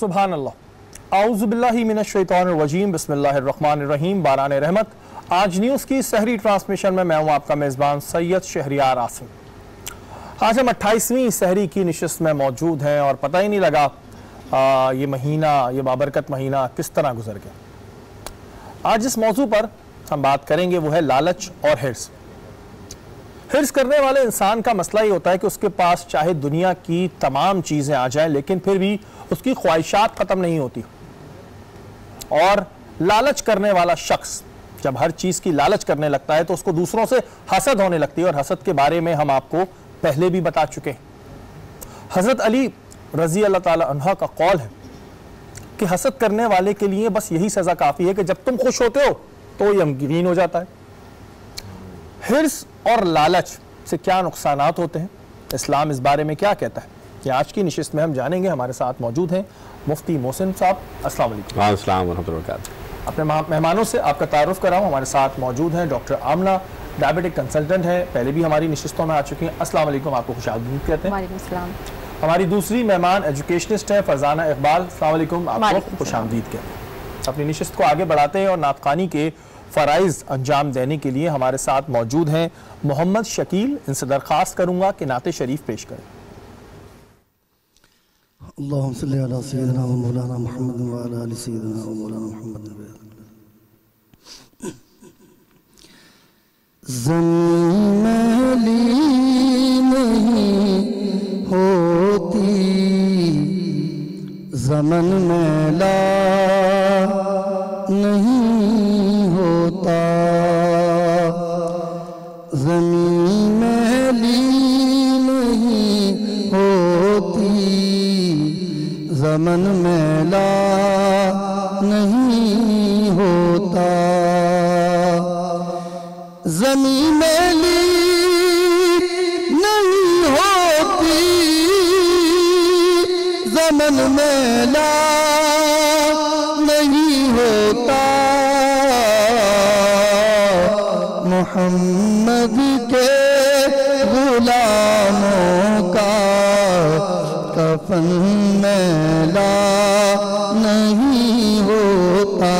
सुभान अल्लाह। आऊज़ु बिल्लाहि मिनश शैतानिर रजीम बिस्मिल्लाहिर रहमानिर रहीम। बारान रहमत। आज न्यूज़ की सहरी ट्रांसमिशन में मैं हूं आपका मेज़बान सैयद शहरियार आसिम। आज हम 28वीं सहरी की निशस्त में मौजूद हैं और पता ही नहीं लगा ये महीना, ये बाबरकत महीना किस तरह गुजर गया। आज जिस मौजू पर हम बात करेंगे वो है लालच और हिर्स। हिर्स करने वाले इंसान का मसला ये होता है कि उसके पास चाहे दुनिया की तमाम चीज़ें आ जाएं लेकिन फिर भी उसकी ख्वाहिशात ख़त्म नहीं होती। और लालच करने वाला शख्स जब हर चीज़ की लालच करने लगता है तो उसको दूसरों से हसद होने लगती है और हसद के बारे में हम आपको पहले भी बता चुके हैं। हज़रत अली रज़ी अल्लाह ताला अन्हा का कौल है कि हसद करने वाले के लिए बस यही सज़ा काफ़ी है कि जब तुम खुश होते हो तो ये गमगीन हो जाता है। हिर्स और लालच से क्या नुकसानात होते हैं, इस्लाम इस बारे में क्या कहता है, ये आज की निशिस्त में हम जानेंगे। हमारे साथ मौजूद हैं मुफ्ती मोहसिन साहब। अस्सलाम वालेकुम। अस्सलाम वरहमतुल्लाहि वबरकातुहू। अपने मेहमानों से आपका तारुफ कराऊं। हमारे साथ मौजूद हैं डॉक्टर आमना, डायबिटिक कंसल्टेंट है, पहले भी हमारी निशिस्तों में आ चुकी हैं। अस्सलाम वालेकुम, आपको खुशामदीद कहते हैं। वालेकुम सलाम। हमारी दूसरी मेहमान एजुकेशनिस्ट है फरजाना इकबाल। अस्सलाम वालेकुम, आपको खुशामदीद कहते हैं। अपनी निशिस्त को आगे बढ़ाते हैं और नातखानी के फ़राइज़ अंजाम देने के लिए हमारे साथ मौजूद हैं मोहम्मद शकील। इनसे दरख्वास्त करूँगा कि नाते शरीफ पेश करें। अल्लाहुम्मा सल्ली अला सय्यिदिना व मौलाना मुहम्मद व अला आलि सय्यिदिना व मौलाना मुहम्मद। ज़मीन मैली नहीं होती, ज़मन मैला नहीं होता। ज़मीन मैली नहीं होती, ज़मन मैला नहीं होता। ज़मीन मैली नहीं होती, ज़मन मैला नहीं होता। मोहम्मद के गुलामों का कफन मैला नहीं होता।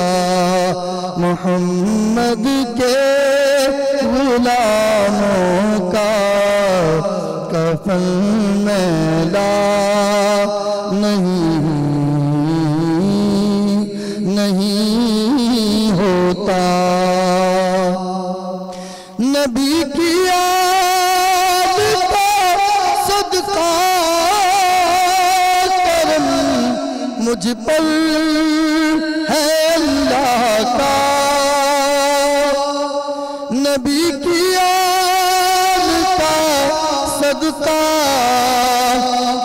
मोहम्मद के गुलामों का कफन मैला नहीं होता। मुझ पर है अल्लाह का, नबी की आल का सदका,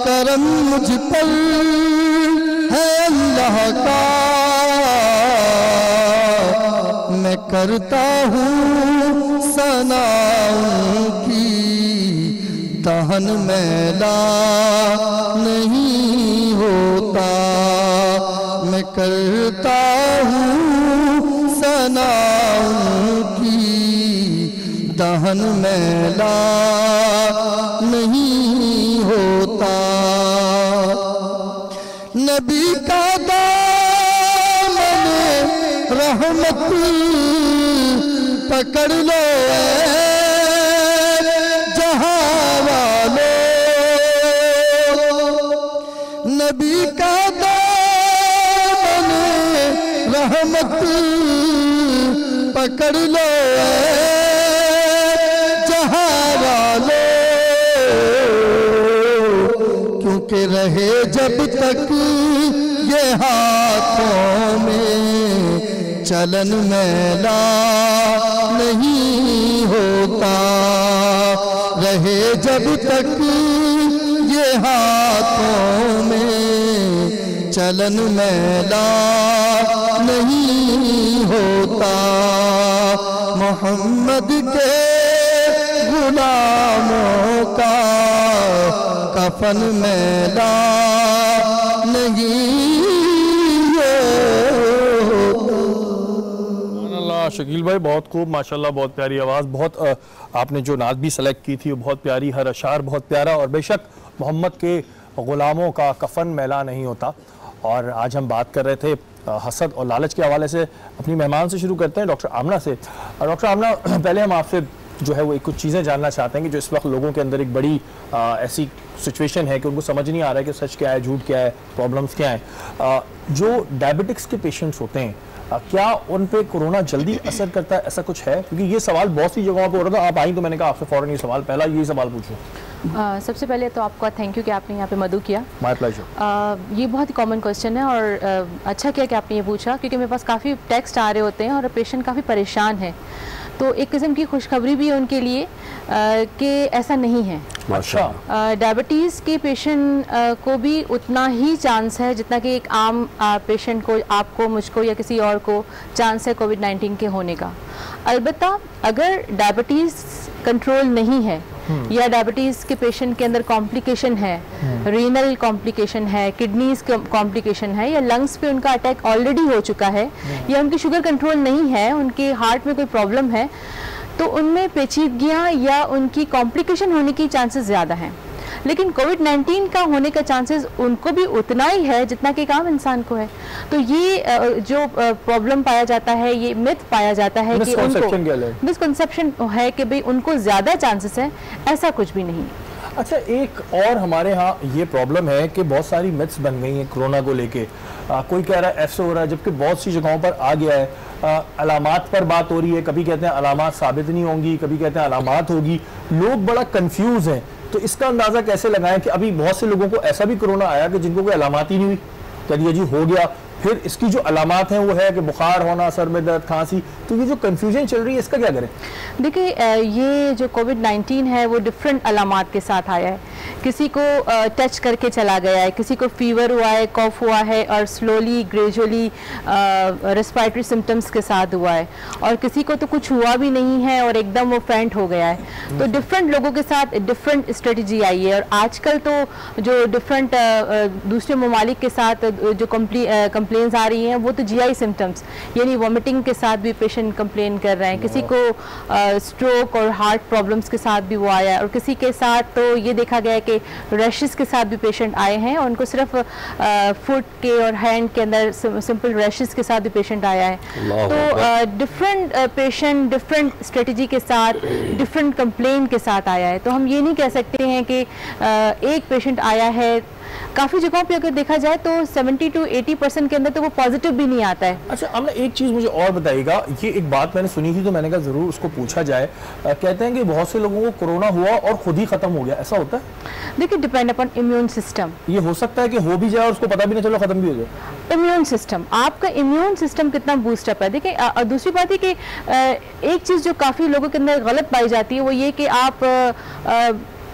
करम मुझ पर है अल्लाह का। मैं करता हूँ सना उनकी, दहन मैला नहीं होता। मैं करता हूँ सना उनकी, दहन मैला नहीं होता। नबी का दामन रहमत पकड़ लो जहां वाले, नबी का दामन रहमत पकड़ लो जहां वाले, क्योंकि रहे जब तक ये हाथों में चलन मैला नहीं होता। रहे जब तक ये हाथों में चलन मैला नहीं होता। मोहम्मद के गुलामों का कफन मैला नहीं होता। शकील भाई बहुत खूब, माशाल्लाह, बहुत प्यारी आवाज़, बहुत आपने जो नात भी सेलेक्ट की थी वो बहुत प्यारी, हर अशार बहुत प्यारा। और बेशक मोहम्मद के गुलामों का कफन मैला नहीं होता। और आज हम बात कर रहे थे हसद और लालच के हवाले से। अपनी मेहमान से शुरू करते हैं, डॉक्टर आमना से। डॉक्टर आमना, पहले हम आपसे जो है वो कुछ चीज़ें जानना चाहते हैं कि जो इस वक्त लोगों के अंदर एक बड़ी ऐसी सिचुएशन है कि उनको समझ नहीं आ रहा है कि सच क्या है, झूठ क्या है, प्रॉब्लम्स क्या हैं। जो डायबिटिक्स के पेशेंट्स होते हैं, क्या उन पे कोरोना जल्दी असर करता है, ऐसा कुछ है? क्योंकि ये सवाल बहुत सी जगहों पे हो रहा था, आप आई तो मैंने कहा आपसे फ़ौरन ये सवाल, पहला यही सवाल पूछूं। सबसे पहले तो आपका थैंक यू कि आपने यहाँ पे मदु किया। My pleasure. ये बहुत ही कॉमन क्वेश्चन है और अच्छा किया कि आपने ये पूछा, क्योंकि मेरे पास काफ़ी टेक्स्ट आ रहे होते हैं और पेशेंट काफ़ी परेशान है। तो एक किस्म की खुशखबरी भी है उनके लिए कि ऐसा नहीं है। अच्छा। डायबिटीज़ के पेशेंट को भी उतना ही चांस है जितना कि एक आम पेशेंट को, आपको, मुझको या किसी और को चांस है कोविड-19 के होने का। अलबत्ता अगर डायबिटीज़ कंट्रोल नहीं है या डायबिटीज़ के पेशेंट के अंदर कॉम्प्लिकेशन है, रीनल कॉम्प्लिकेशन है, किडनीज कॉम्प्लिकेशन है, या लंग्स पे उनका अटैक ऑलरेडी हो चुका है, या उनकी शुगर कंट्रोल नहीं है, उनके हार्ट में कोई प्रॉब्लम है, तो उनमें पेचीदगियाँ या उनकी कॉम्प्लिकेशन होने की चांसेस ज़्यादा हैं। लेकिन कोविड-19 का होने का चांसेस उनको भी उतना ही है जितना कि एक आम इंसान को है। तो ये जो प्रॉब्लम पाया जाता है, ये मिथ पाया जाता है कि उनको मिसकंसेप्शन है कि भाई उनको ज़्यादा चांसेस है, ऐसा कुछ भी नहीं। अच्छा, एक और हमारे यहाँ ये प्रॉब्लम है कि बहुत सारी मिथ्स बन गई हैं कोरोना को लेके। कोई कह रहा है ऐसे हो रहा है, जबकि बहुत सी जगहों पर आ गया है। अलामात पर बात हो रही है, कभी कहते हैं अलामात साबित नहीं होंगी, कभी कहते हैं अलामात होगी। लोग बड़ा कंफ्यूज हैं। तो इसका अंदाज़ा कैसे लगाएं कि अभी बहुत से लोगों को ऐसा भी कोरोना आया कि जिनको कोई अलामात ही नहीं हुई, कह दिया जी हो गया, फिर इसकी जो अलामात हैं वो है कि बुखार होना, सर में दर्द, खांसी। तो ये जो कन्फ्यूजन चल रही है, इसका क्या करें? देखिए, ये जो कोविड-19 है वो डिफरेंट अलामात के साथ आया है। किसी को टच करके चला गया है, किसी को फीवर हुआ है, कॉफ हुआ है, और स्लोली ग्रेजुअली रेस्पिरेटरी सिम्टम्स के साथ हुआ है, और किसी को तो कुछ हुआ भी नहीं है और एकदम वो फेंट हो गया है। तो डिफरेंट लोगों के साथ डिफरेंट स्ट्रेटजी आई है। और आजकल तो जो डिफरेंट दूसरे ममालिक के साथ जो कंप्लेंट्स आ रही हैं वो तो जीआई सिम्टम्स, यानी वॉमिटिंग के साथ भी पेशेंट कंप्लेन कर रहे हैं। किसी को स्ट्रोक और हार्ट प्रॉब्लम्स के साथ भी वो आया है, और किसी के साथ तो ये देखा गया है कि रैशेस के साथ भी पेशेंट आए हैं, और उनको सिर्फ फुट के और हैंड के अंदर सिंपल रैशेस के साथ भी पेशेंट आया है। तो डिफरेंट पेशेंट डिफरेंट स्ट्रेटजी के साथ, डिफरेंट कंप्लेन के साथ आया है। तो हम ये नहीं कह सकते हैं कि एक पेशेंट आया है काफ़ी जगहों पे अगर देखा जाए तो 70 to 80% के अंदर तो वो पॉजिटिव भी नहीं आता है। अच्छा हमने एक चीज़ मुझे और बताइएगा, ये एक बात मैंने सुनी थी तो मैंने कहा ज़रूर उसको पूछा जाए। कहते हैं कि बहुत से लोगों को कोरोना हुआ और खुद ही ख़त्म हो गया, ऐसा होता है? देखिए डिपेंड अपॉन इम्यून सिस्टम। ये हो सकता है कि हो भी जाए और उसको पता भी नहीं चलो ख़त्म भी हो जाए। इम्यून सिस्टम, आपका इम्यून सिस्टम कितना बूस्टअप है। देखिए दूसरी बात है कि एक चीज़ जो काफ़ी लोगों के अंदर गलत पाई जाती है वो ये कि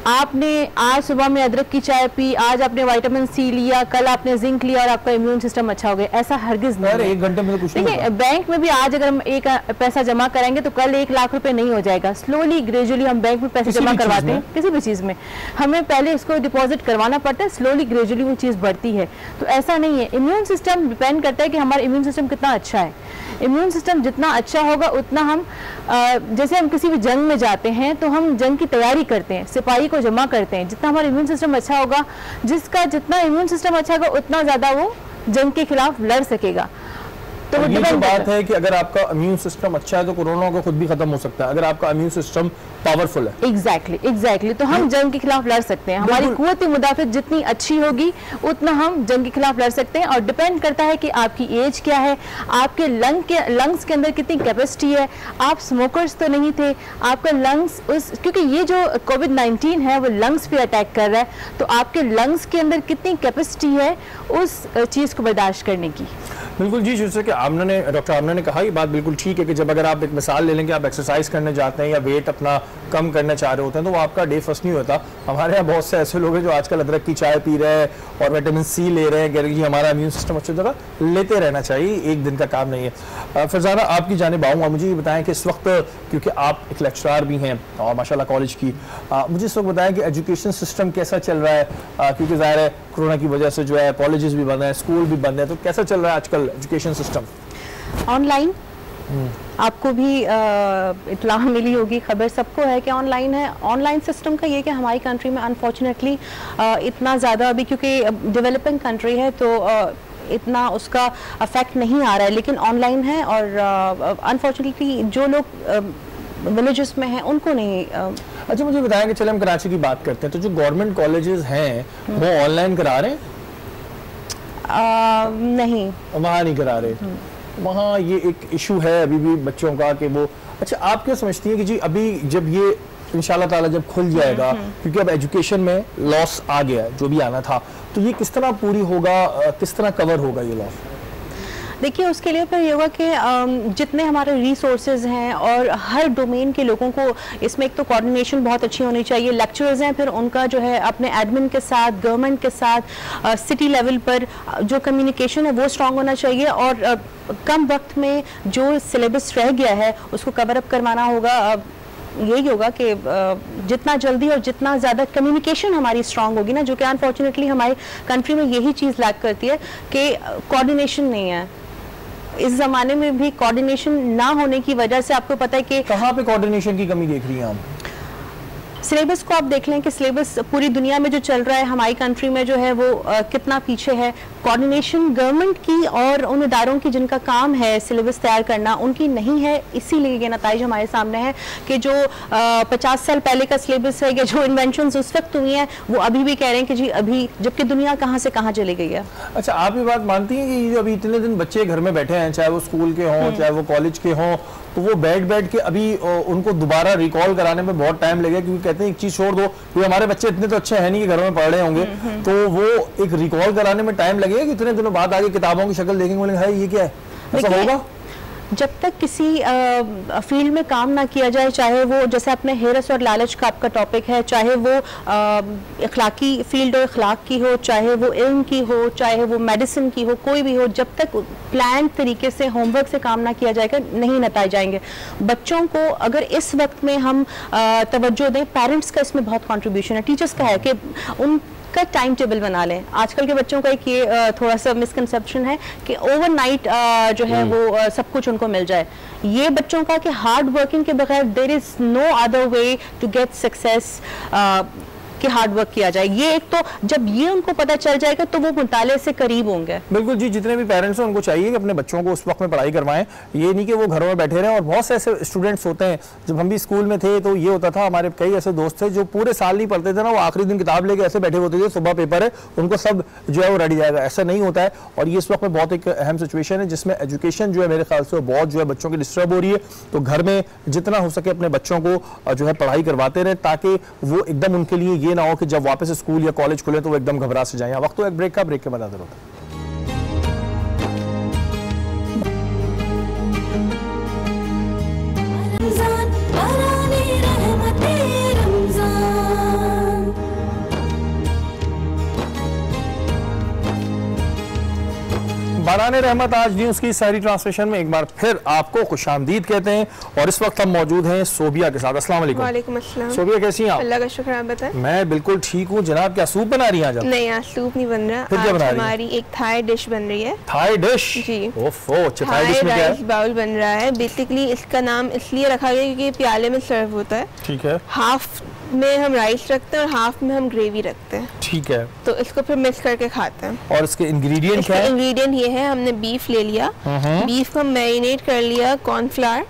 आपने आज सुबह में अदरक की चाय पी, आज आपने विटामिन सी लिया, कल आपने जिंक लिया और आपका इम्यून सिस्टम अच्छा हो गया, ऐसा हरगिज नहीं है। 1 घंटे में तो कुछ नहीं होता। देखिए बैंक में भी आज अगर हम एक पैसा जमा कराएंगे तो कल 1 लाख रुपए नहीं हो जाएगा। स्लोली ग्रेजुअली हम बैंक में पैसे जमा करवाते हैं, किसी भी चीज़ में हमें पहले इसको डिपॉजिट करवाना पड़ता है, स्लोली ग्रेजुअली वो चीज़ बढ़ती है। तो ऐसा नहीं है। इम्यून सिस्टम डिपेंड करता है कि हमारा इम्यून सिस्टम कितना अच्छा है। इम्यून सिस्टम जितना अच्छा होगा उतना हम जैसे हम किसी भी जंग में जाते हैं तो हम जंग की तैयारी करते हैं, सिपाही को जमा करते हैं। जितना हमारा इम्यून सिस्टम अच्छा होगा, जिसका जितना इम्यून सिस्टम अच्छा होगा उतना ज़्यादा वो जंग के खिलाफ लड़ सकेगा। तो ये जो बात है कि अगर आपका इम्यून सिस्टम अच्छा है तो कोरोना को खुद भी खत्म हो सकता है अगर आपका इम्यून सिस्टम पावरफुल है। एग्जैक्टली तो हम जंग के खिलाफ लड़ सकते हैं। हमारी कुव्वत मुदाफित जितनी अच्छी होगी उतना हम जंग के खिलाफ लड़ सकते हैं। और डिपेंड करता है कि आपकी एज क्या है, आपके लंग्स के अंदर कितनी कैपेसिटी है। आप स्मोकर्स तो नहीं थे, आपका लंग्स क्योंकि ये जो कोविड-19 है वो लंग्स पे अटैक कर रहा है, तो आपके लंग्स के अंदर कितनी कैपेसिटी है उस चीज़ को बर्दाश्त करने की। बिल्कुल जी, जैसे कि डॉक्टर आमना ने कहा, ये बात बिल्कुल ठीक है कि जब अगर आप एक मिसाल ले लेंगे, आप एक्सरसाइज करने जाते हैं या वेट अपना कम करना चाह रहे होते हैं तो वो आपका डे फर्स्ट नहीं होता। हमारे यहाँ बहुत से ऐसे लोग हैं जो आजकल अदरक की चाय पी रहे हैं और विटामिन सी ले रहे हैं, कह रहे हैं कि हमारा इम्यून सिस्टम अच्छी जगह लेते रहना चाहिए, एक दिन का काम नहीं है। फरजाना आपकी जानिब आऊँगा, मुझे ये बताएं कि इस वक्त क्योंकि आप एक लेक्चरर भी हैं और माशाल्लाह कॉलेज की, मुझे इस वक्त बताएं कि एजुकेशन सिस्टम कैसा चल रहा है, क्योंकि ज़ाहिर है कोरोना की वजह से जो है कॉलेजेस भी बंद हैं, स्कूल भी बंद है, तो कैसा चल रहा है आजकल एजुकेशन सिस्टम? ऑनलाइन आपको भी इत्ला मिली होगी, खबर सबको है कि ऑनलाइन है। ऑनलाइन सिस्टम का ये कि हमारी कंट्री में अनफॉर्चुनेटली इतना ज़्यादा अभी क्योंकि डेवलपिंग कंट्री है तो इतना उसका अफेक्ट नहीं आ रहा है, लेकिन ऑनलाइन है और अनफॉर्चुनेटली जो लोग विलेजेस में हैं उनको नहीं। अच्छा मुझे बताएं कि चले हम कराची की बात करते हैं, तो जो गवर्नमेंट कॉलेजेस हैं वो ऑनलाइन करा रहे हैं? नहीं, वहाँ नहीं करा रहे। वहाँ ये एक इशू है अभी भी बच्चों का कि वो, अच्छा आप क्या समझती हैं कि जी अभी जब ये इंशाल्लाह ताला जब खुल जाएगा, क्योंकि अब एजुकेशन में लॉस आ गया जो भी आना था, तो ये किस तरह पूरी होगा, किस तरह कवर होगा ये लॉस? देखिए उसके लिए फिर ये होगा कि जितने हमारे रिसोर्सेज हैं और हर डोमेन के लोगों को इसमें एक तो कोऑर्डिनेशन बहुत अच्छी होनी चाहिए। लेक्चरर्स हैं, फिर उनका जो है अपने एडमिन के साथ, गवर्नमेंट के साथ, सिटी लेवल पर जो कम्युनिकेशन है वो स्ट्रांग होना चाहिए और कम वक्त में जो सिलेबस रह गया है उसको कवर अप करवाना होगा। यही होगा कि जितना जल्दी और जितना ज़्यादा कम्युनिकेशन हमारी स्ट्रांग होगी ना, जो कि अनफॉर्चुनेटली हमारी कंट्री में यही चीज़ लैक करती है कि कोऑर्डिनेशन नहीं है। इस ज़माने में भी कोऑर्डिनेशन ना होने की वजह से आपको पता है कि कहाँ पे कोऑर्डिनेशन की कमी देख रही हैं आप? सिलेबस को आप देख लें कि सिलेबस पूरी दुनिया में जो चल रहा है, हमारी कंट्री में जो है वो कितना पीछे है। कोऑर्डिनेशन गवर्नमेंट की और उन इदारों की जिनका काम है सिलेबस तैयार करना, उनकी नहीं है। इसीलिए ये नताइज हमारे सामने है कि जो 50 साल पहले का सिलेबस है या जो इन्वेंशंस उस वक्त हुई हैं वो अभी भी कह रहे हैं कि जी अभी, जबकि दुनिया कहाँ से कहाँ चली गई है। अच्छा आप ये बात मानती हैं कि अभी इतने दिन बच्चे घर में बैठे हैं, चाहे वो स्कूल के हों चाहे वो कॉलेज के हों, तो वो बैठ के अभी उनको दोबारा रिकॉल कराने में बहुत टाइम लगेगा, क्योंकि कहते हैं एक चीज छोड़ दो, तो हमारे बच्चे इतने तो अच्छे हैं नहीं कि घरों में पढ़ रहे होंगे, तो वो एक रिकॉल कराने में टाइम लगेगा कि इतने दिनों बाद आगे किताबों की शक्ल देखेंगे, बोलेंगे हाय ये क्या है, ऐसा होगा? जब तक किसी फील्ड में काम ना किया जाए, चाहे वो जैसे अपने हेरस और लालच का आपका टॉपिक है, चाहे वो अखलाकी फील्ड और अखलाक की हो, चाहे वो इल्म की हो, चाहे वो मेडिसिन की हो, कोई भी हो, जब तक प्लान तरीके से होमवर्क से काम ना किया जाएगा नहीं नताए जाएंगे। बच्चों को अगर इस वक्त में हम तवज्जो दें, पेरेंट्स का इसमें बहुत कंट्रीब्यूशन है, टीचर्स का है कि उन का टाइम टेबल बना लें। आजकल के बच्चों का एक ये थोड़ा सा मिसकंसेप्शन है कि ओवरनाइट जो है वो सब कुछ उनको मिल जाए। ये बच्चों का कि हार्ड वर्किंग के बगैर there is no other way to get success. कि हार्ड वर्क किया जाए। ये एक तो जब ये उनको पता चल जाएगा तो वो मुताले से करीब होंगे। बिल्कुल जी, जितने भी पेरेंट्स हैं उनको चाहिए कि अपने बच्चों को उस वक्त में पढ़ाई करवाएं, ये नहीं कि वो घरों में बैठे रहें। और बहुत से ऐसे स्टूडेंट्स होते हैं, जब हम भी स्कूल में थे तो ये होता था, हमारे कई ऐसे दोस्त थे जो पूरे साल नहीं पढ़ते थे ना, वो आखिरी दिन किताब लेके ऐसे बैठे होते थे, सुबह पेपर है उनको सब जो है वो रेडी जाएगा। ऐसा नहीं होता है और ये इस वक्त में बहुत एक अहम सिचुएशन है जिसमें एजुकेशन जो है मेरे ख्याल से बहुत जो है बच्चों की डिस्टर्ब हो रही है। तो घर में जितना हो सके अपने बच्चों को जो है पढ़ाई करवाते रहे, ताकि वो एकदम उनके लिए ये ना हो कि जब वापस स्कूल या कॉलेज खुले तो वो एकदम घबरा से जाए। वक्त तो एक ब्रेक का, ब्रेक के बाद हाजिर होता है। बाराने रहमत आज न्यूज़ की सहरी ट्रांसलेशन में एक बार फिर आपको खुशामदीद कहते हैं और इस वक्त हम मौजूद हैं सोबिया के साथ। अस्सलाम वालेकुम। वालेकुम अस्सलाम। सोबिया कैसी हैं आप? अल्लाह का शुक्र, आप बताएं। मैं बिल्कुल ठीक हूँ जनाब। क्या सूप बना रही हैं आज आप? नहीं, आज सूप नहीं बन रहा। फिर क्या बना रही हैं? हमारी एक थाई डिश बन रही है। Thai dish? जी। ओफो, अच्छा थाई डिश में क्या राइस है? बाउल बन रहा है। बेसिकली इसका नाम इसलिए रखा गया क्योंकि प्याले में सर्व होता है। ठीक है। हाफ में हम राइस रखते हैं और हाफ में हम ग्रेवी रखते हैं। ठीक है। तो इसको फिर मिक्स करके खाते हैं। और इसके इंग्रेडिएंट क्या है? इंग्रेडिएंट ये है, हमने बीफ ले लिया, बीफ को मैरिनेट कर लिया कॉर्नफ्लावर,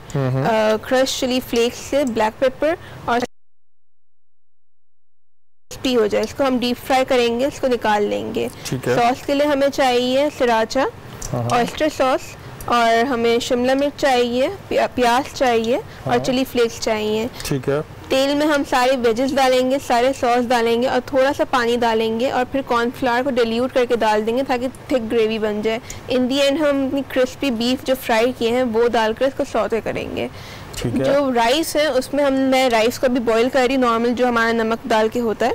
क्रश चिली फ्लेक्स से, ब्लैक पेपर और हो जाए इसको हम डीप फ्राई करेंगे, इसको निकाल लेंगे। सॉस के लिए हमें चाहिए सराचा, ऑयस्टर सॉस, और हमें शिमला मिर्च चाहिए, प्याज चाहिए और चिली फ्लेक्स चाहिए। ठीक है। तेल में हम सारे वेजेस डालेंगे, सारे सॉस डालेंगे और थोड़ा सा पानी डालेंगे और फिर कॉर्नफ्लावर को डिल्यूट करके डाल देंगे ताकि थिक ग्रेवी बन जाए। इन दी एंड हम अपनी क्रिस्पी बीफ जो फ्राई किए हैं वो डालकर इसको सौते करेंगे। जो राइस है उसमें मैं राइस को भी बॉईल कर रही, नॉर्मल जो हमारा नमक डाल के होता है।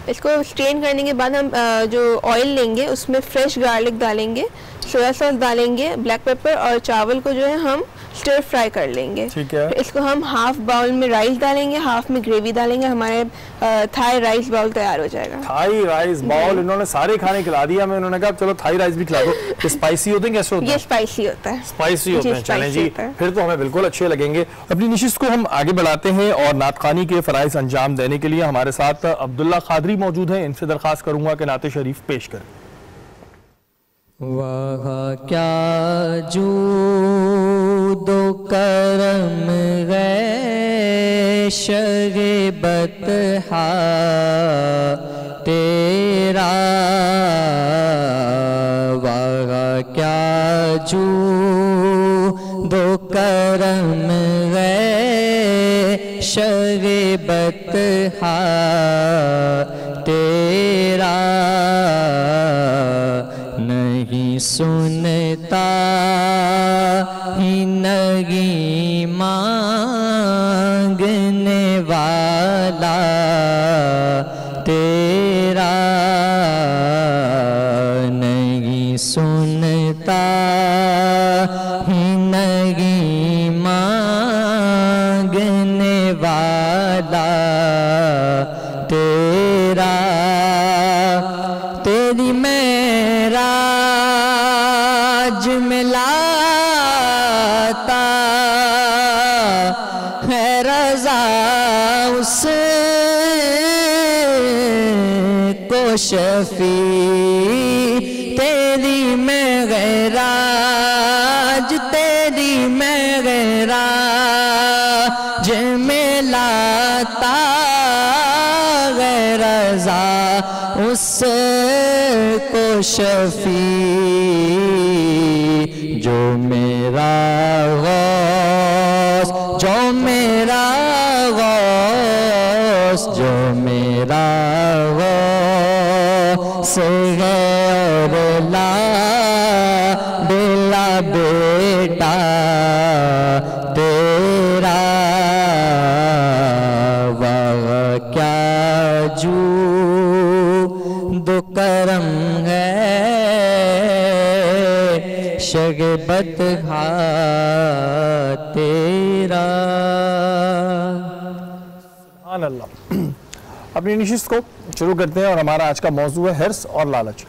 इसको स्ट्रेन करने के बाद हम जो ऑयल लेंगे उसमें फ्रेश गार्लिक डालेंगे, सोया सॉस डालेंगे, ब्लैक पेपर और चावल को जो है हम स्टर फ्राई कर लेंगे। ठीक है। इसको हम हाफ बाउल में राइस डालेंगे, हाफ में ग्रेवी डालेंगे, हमारे थाई राइस बाउल तैयार हो जाएगा। थाई राइस बाउल इन्होंने सारे खाने खिला दिया हमें। उन्होंने कहा चलो थाई राइस भी खिला दो। ये स्पाइसी होते हैं? कैसे होते हैं? ये स्पाइसी होता है। स्पाइसी होते हैं, चलें जी, फिर तो हमें बिल्कुल अच्छे लगेंगे। अपनी नशिस्त को हम आगे बढ़ाते हैं और नातखानी के फराइज अंजाम देने के लिए हमारे साथ अब्दुल्ला खादरी मौजूद हैं। इनसे दरख्वास्त करूंगा कि नाते शरीफ पेश करें। वाह क्या जूदो करम गए शगबत हा तेरा, वाह क्या जूदो करम गए शगबत हा तेरा, नहीं सुनता ही नहीं मांगने वाला तेरा, नहीं सुनता ही नहीं मांगने वाला तेरा, तेरी मेराज में लाता है रज़ा उसे को शफी, तेरी मेराज तेरी मेराज में लाता है रज़ा उसे को शफी, जो मेरा गौस, जो मेरा गौस, जो मेरा गौस है और ला बेला बेटा तेरा, वाह क्या जू दो करम है शगबत हा तेरा। सुभान अल्लाह। अपनी नशिस्त को शुरू करते हैं और हमारा आज का मौजू है हिर्स और लालच।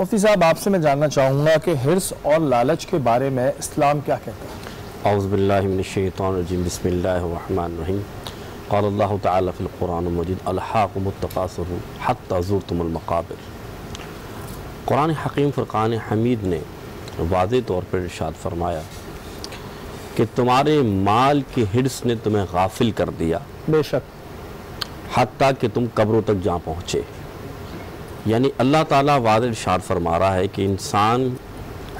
मुफ्ती साहब, आपसे मैं जानना चाहूँगा कि हिर्स और लालच के बारे में इस्लाम क्या कहता है? औज़ु बिल्लाहि मिनश शैतानिर रजीम, बिस्मिल्लाहिर रहमानिर रहीम। क़ाल अल्लाहु तआला फ़िल क़ुरान मजीद अलहाकुमुत तकासुर हत्ता ज़ुरतुमुल मक़ाबिर। कुरान हकीम फ़ुरक़ान हमीद ने वाज़े तौर पर इरशाद फरमाया कि तुम्हारे माल के हिर्स ने तुम्हें गाफिल कर दिया, बेशक, हत्ता कि तुम कब्रों तक जा पहुँचे। यानी अल्लाह ताला वाज़े इरशाद फरमा रहा है कि इंसान,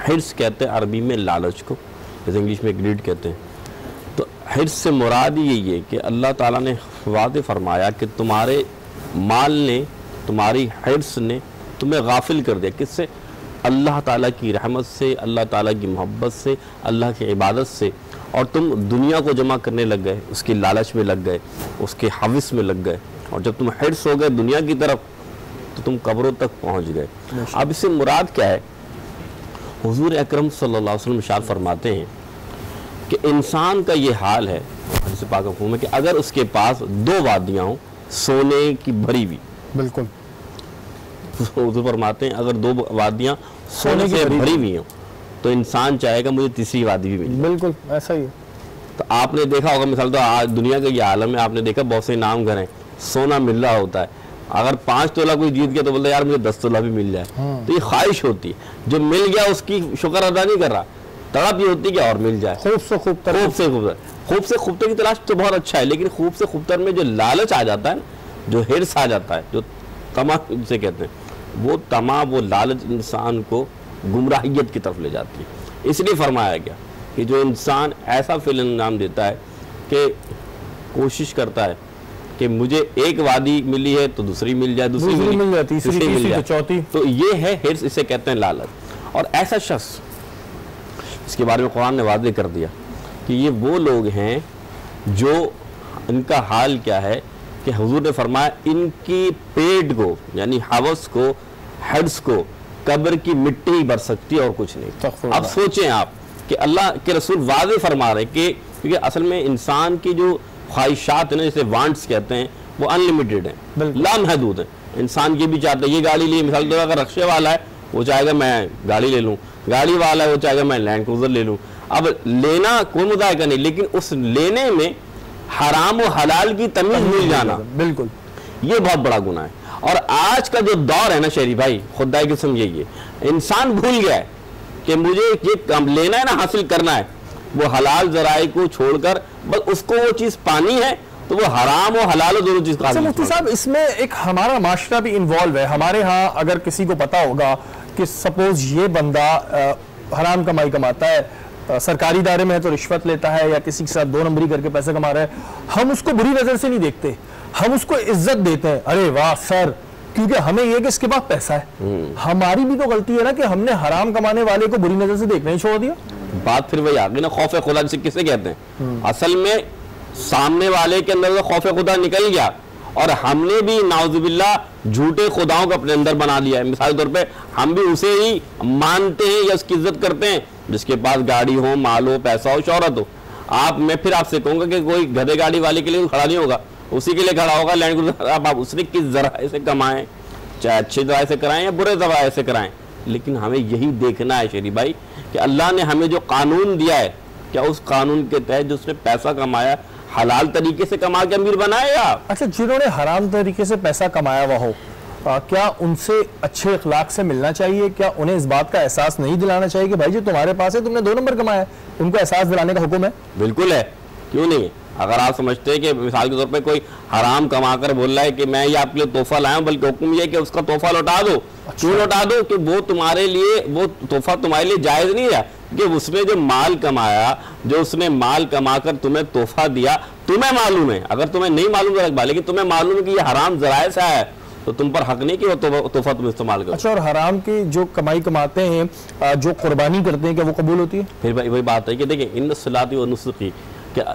हिर्स कहते हैं अरबी में लालच को, जैसे इंग्लिश में ग्रीड कहते हैं। तो हिर्स से मुराद यही है कि अल्लाह ताला ने वाज़े फरमाया कि तुम्हारे माल ने, तुम्हारी हिर्स ने तुम्हें गाफिल कर दिया। किससे? अल्लाह ताला की रहमत से, अल्लाह ताला की मोहब्बत से, अल्लाह की इबादत से। और तुम दुनिया को जमा करने लग गए, उसकी लालच में लग गए, उसके हविस में लग गए। और जब तुम हिर्स हो गए दुनिया की तरफ तो तुम कब्रों तक पहुंच गए। अब इससे मुराद क्या है? हुजूर अकरम सल्लल्लाहु अलैहि वसल्लम इरशाद फरमाते हैं कि इंसान का ये हाल है, हदीस पाक में, कि अगर उसके पास 2 वादियाँ हों सोने की भरी हुई, बिल्कुल, हुजूर फरमाते हैं अगर 2 वादियाँ सोने से भरी हुई हों तो इंसान चाहेगा मुझे तीसरी वादी भी मिले। बिल्कुल ऐसा ही है। तो आपने देखा होगा, मिसाल तो आज दुनिया का ये आलम है, आपने देखा बहुत से नाम घर हैं, सोना मिल रहा होता है। अगर 5 तोला कोई जीत गया तो बोलता है यार मुझे 10 तोला भी मिल जाए। तो ये ख्वाहिश होती है, जो मिल गया उसकी शुक्र अदा नहीं कर रहा, तड़प ये होती है कि और मिल जाए। खूब से खूबतर की तलाश तो बहुत अच्छा है, लेकिन खूब से खूबतर में जो लालच आ जाता है ना, जो हिर्स आ जाता है, जो तमा जिसे कहते हैं, वो तमा, वो लालच इंसान को गुमराहियत की तरफ ले जाती है। इसलिए फरमाया गया कि जो इंसान ऐसा फिल अंजाम देता है कि कोशिश करता है कि मुझे एक वादी मिली है तो दूसरी मिल जाए, दूसरी मिल जाए, तीसरी मिल जाए, चौथी, तो ये है हिर्स, इसे कहते हैं लालच। और ऐसा शख्स, इसके बारे में कुरान ने वादे कर दिया कि ये वो लोग हैं जो, इनका हाल क्या है कि हुजूर ने फरमाया इनकी पेट को, यानी हवस को, हिर्स को कब्र की मिट्टी ही भर सकती है और कुछ नहीं। अब सोचें आप कि अल्लाह के रसूल वादे फरमा रहे कि, क्योंकि असल में इंसान की जो ख्वाहिशात है ना, जैसे वांट्स कहते हैं, वो अनलिमिटेड हैं, लामहदूद हैं। इंसान ये भी चाहता है ये गाड़ी लिए, मिसाल तो अगर रक्शे वाला है वो चाहेगा मैं गाड़ी ले लूँ, गाड़ी वाला है वो चाहेगा मैं लैंड क्रूजर ले लूँ। अब लेना कोई मुदायका नहीं, लेकिन उस लेने में हराम और हलाल की तमीज मिल जाना, बिल्कुल, ये बहुत बड़ा गुनाह है। और आज का जो दौर है ना शहरी भाई, खुदाई की किस्म यही है, इंसान भूल गया है कि मुझे ये काम लेना है ना, हासिल करना है, वो हलाल जराए को छोड़कर बस उसको वो चीज़ पानी है, तो वो हराम और हलाल दोनों चीज़ का। मुफ्ती साहब, इसमें एक हमारा माशरा भी इन्वॉल्व है। हमारे यहाँ अगर किसी को पता होगा कि सपोज ये बंदा हराम कमाई कमाता है, सरकारी इदारे में है तो रिश्वत लेता है या किसी के साथ 2 नंबरी करके पैसे कमा रहा है, हम उसको बुरी नज़र से नहीं देखते, हम उसको इज्जत देते हैं, अरे वाह सर, क्योंकि हमें ये कि इसके पास पैसा है। हमारी भी तो गलती है ना कि हमने हराम कमाने वाले को बुरी नज़र से देखना ही छोड़ दिया। बात फिर वही आ गई ना, खौफ खुदा जिसे किसे कहते हैं। असल में सामने वाले के अंदर तो खौफ खुदा निकल गया और हमने भी नाउजुबिल्लाह झूठे खुदाओं को अपने अंदर बना लिया है। मिसाल के तौर पे हम भी उसे ही मानते हैं या उसकी इज्जत करते हैं जिसके पास गाड़ी हो, माल हो, पैसा हो, शोहरत हो। मैं फिर आपसे कहूंगा कि कोई गधे गाड़ी वाले के लिए खड़ा नहीं होगा, उसी के लिए खड़ा होगा लैंड क्रूजर। अब आप उसने किस जराए से कमाएं, चाहे अच्छे जराए से कराएं या बुरे जराए से कराएं, लेकिन हमें यही देखना है शरीफ भाई कि अल्लाह ने हमें जो कानून दिया है, क्या उस कानून के तहत जो उसने पैसा कमाया हलाल तरीके से कमा के अमीर बनाएगा। अच्छा, जिन्होंने हराम तरीके से पैसा कमाया हुआ हो, क्या उनसे अच्छे अखलाक से मिलना चाहिए? क्या उन्हें इस बात का एहसास नहीं दिलाना चाहिए कि भाई जो तुम्हारे पास है तुमने 2 नंबर कमाया है? उनको एहसास दिलाने का हुक्म है। बिल्कुल है, क्यों नहीं है। अगर आप समझते हैं कि मिसाल के तौर पे कोई हराम कमा कर बोल रहा है कि मैं ये आपके लिए तोहफा लाया हूं, बल्कि हुक्म ये है कि उसका तोहफा लौटा दो। क्यों लौटा दो? कि वो तुम्हारे लिए, वो तोहफा तुम्हारे लिए जायज नहीं है कि उसने जो माल कमाया, जो उसने माल कमाकर तुम्हें तोहफा दिया, तुम्हें मालूम है, अगर तुम्हें नहीं मालूम है लेकिन तुम्हें मालूम है कि ये हराम जराए से है, तो तुम पर हक नहीं कि वो तोहफा तुम इस्तेमाल करो। अच्छा, और हराम की जो कमाई कमाते हैं, जो कुर्बानी करते हैं, क्या वो कबूल होती है? फिर भाई वही बात है कि देखिए, इन सलाती व नुस्खी,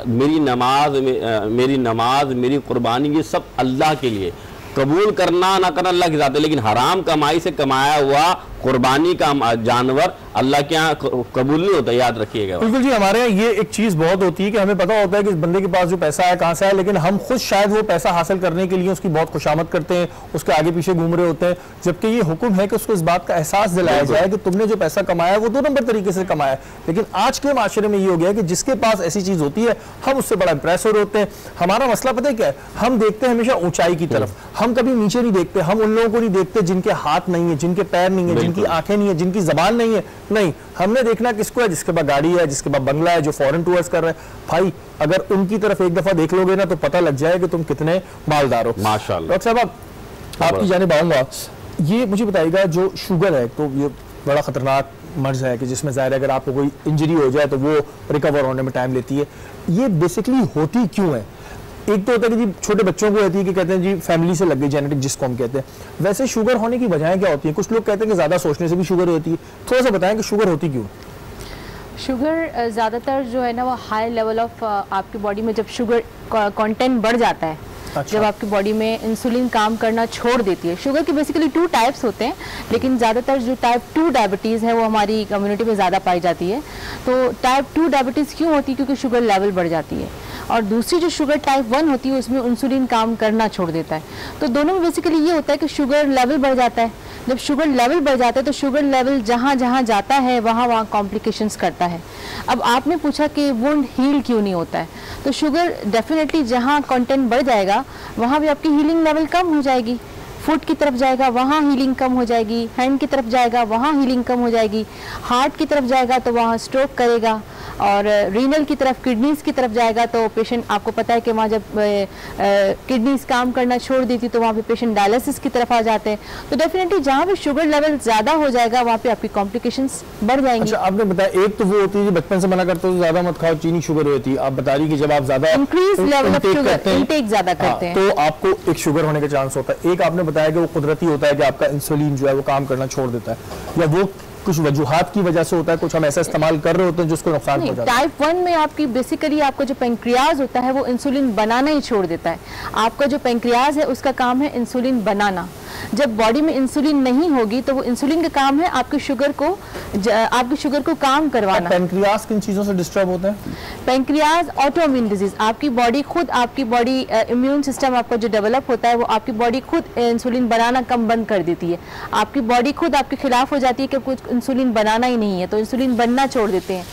मेरी नमाज, मेरी कुर्बानी, ये सब अल्लाह के लिए, कबूल करना ना करना अल्लाह की ज़ात है। लेकिन हराम कमाई से कमाया हुआ कुर्बानी का जानवर अल्लाह के यहाँ कबूल नहीं होता, याद रखिएगा। बिल्कुल जी, हमारे यहाँ ये एक चीज़ बहुत होती है कि हमें पता होता है कि इस बंदे के पास जो पैसा है कहाँ से है, लेकिन हम खुद शायद वो पैसा हासिल करने के लिए उसकी बहुत खुशामद करते हैं, उसके आगे पीछे घूम रहे होते हैं, जबकि ये हुक्म है कि उसको इस बात का एहसास दिलाया जाए कि तुमने जो पैसा कमाया है वो 2 नंबर तरीके से कमाया है। लेकिन आज के माशरे में ये हो गया है कि जिसके पास ऐसी चीज़ होती है हम उससे बड़ा इंप्रेस हो रहे होते हैं। हमारा मसला पता है क्या है, हम देखते हैं हमेशा ऊंचाई की तरफ, हम कभी नीचे नहीं देखते। हम उन लोगों को नहीं देखते जिनके हाथ नहीं है, जिनके पैर नहीं है, जिनकी आंखें नहीं है, जिनकी जबान नहीं है। नहीं, हमने देखना किसको है, जिसके पास गाड़ी है, जिसके पास बंगला है, जो फॉरेन टूर्स कर रहे हैं। भाई अगर उनकी तरफ एक दफा देख लोगे ना तो पता लग जाए कि तुम कितने मालदार हो। माशाल्लाह। डॉक्टर साहब आपकी जानिब आऊंगा, ये मुझे बताइएगा जो शुगर है तो ये बड़ा खतरनाक मर्ज है कि जिसमें ज़ाहिर है अगर आपको कोई इंजरी हो जाए तो वो रिकवर होने में टाइम लेती है। ये बेसिकली होती क्यों है? एक तो होता है कि जी छोटे बच्चों को होती है कि कहते हैं जी फैमिली से लग गई, जेनेटिक जिसको हम कहते हैं। वैसे शुगर होने की वजहें क्या होती हैं? कुछ लोग कहते हैं कि ज़्यादा सोचने से भी शुगर होती है, थोड़ा सा बताएं कि शुगर होती क्यों? शुगर ज़्यादातर जो है ना वो हाई लेवल ऑफ आपकी बॉडी में जब शुगर कंटेंट बढ़ जाता है, जब आपकी बॉडी में इंसुलिन काम करना छोड़ देती है। शुगर के बेसिकली 2 टाइप्स होते हैं, लेकिन ज़्यादातर जो टाइप 2 डायबिटीज़ है वो हमारी कम्युनिटी में ज़्यादा पाई जाती है। तो टाइप 2 डायबिटीज़ क्यों होती है? क्योंकि शुगर लेवल बढ़ जाती है। और दूसरी जो शुगर टाइप 1 होती है उसमें इंसुलिन काम करना छोड़ देता है। तो दोनों में बेसिकली ये होता है कि शुगर लेवल बढ़ जाता है। जब शुगर लेवल बढ़ जाता है तो शुगर लेवल जहाँ जहाँ जाता है वहाँ कॉम्प्लिकेशंस करता है। अब आपने पूछा कि वुंड हील क्यों नहीं होता है, तो शुगर डेफिनेटली जहाँ कंटेंट बढ़ जाएगा वहाँ भी आपकी हीलिंग लेवल कम हो जाएगी। फुट की तरफ जाएगा वहाँ हीलिंग कम हो जाएगी, हैंड की तरफ जाएगा वहाँ हीलिंग कम हो जाएगी, हार्ट की तरफ जाएगा तो वहाँ स्ट्रोक करेगा, और रीनल की तरफ, किडनीज की तरफ जाएगा तो पेशेंट, आपको पता है कि वहाँ जब किडनीज काम करना छोड़ देती तो वहाँ पे पेशेंट डायलिसिस की तरफ आ जाते हैं। तो डेफिनेटली जहाँ भी शुगर लेवल ज़्यादा हो जाएगा वहाँ पे आपकी कॉम्प्लिकेशंस बढ़ जाएंगी। अच्छा, आपने बताया एक तो वो होती है बचपन से मना करते हो तो ज़्यादा मत खाओ, चीनी शुगर होती है। आप बता रही कि जब आप ज़्यादा increase level of sugar intake ज़्यादा करते हैं तो आपको एक शुगर होने का चांस होता है। एक आपने बताया कि वो कुदरती होता है कि आपका इंसुलिन जो है वो काम करना छोड़ देता है, या वो कुछ वजूहात की वजह से होता है, कुछ हम ऐसा इस्तेमाल कर रहे होते हैं जिसको नुकसान पहुंचाता है। टाइप 1 में आपकी बेसिकली आपका जो पेंक्रियाज होता है वो इंसुलिन बनाना ही छोड़ देता है। आपका जो पेंक्रियाज है उसका काम है इंसुलिन बनाना। जब बॉडी में इंसुलिन नहीं होगी तो वो इंसुलिन का काम है आपकी शुगर को काम करवाना। पेंक्रियाज किन चीजों से डिस्टर्ब होता है? पेंक्रियाज ऑटोइम्यून डिजीज, आपकी बॉडी इम्यून सिस्टम आपका जो डेवलप होता है वो आपकी बॉडी खुद इंसुलिन बनाना कम बंद कर देती है। आपकी बॉडी खुद आपके खिलाफ हो जाती है कि कुछ इंसुलिन बनाना ही नहीं है तो इंसुलिन बनना छोड़ देते हैं।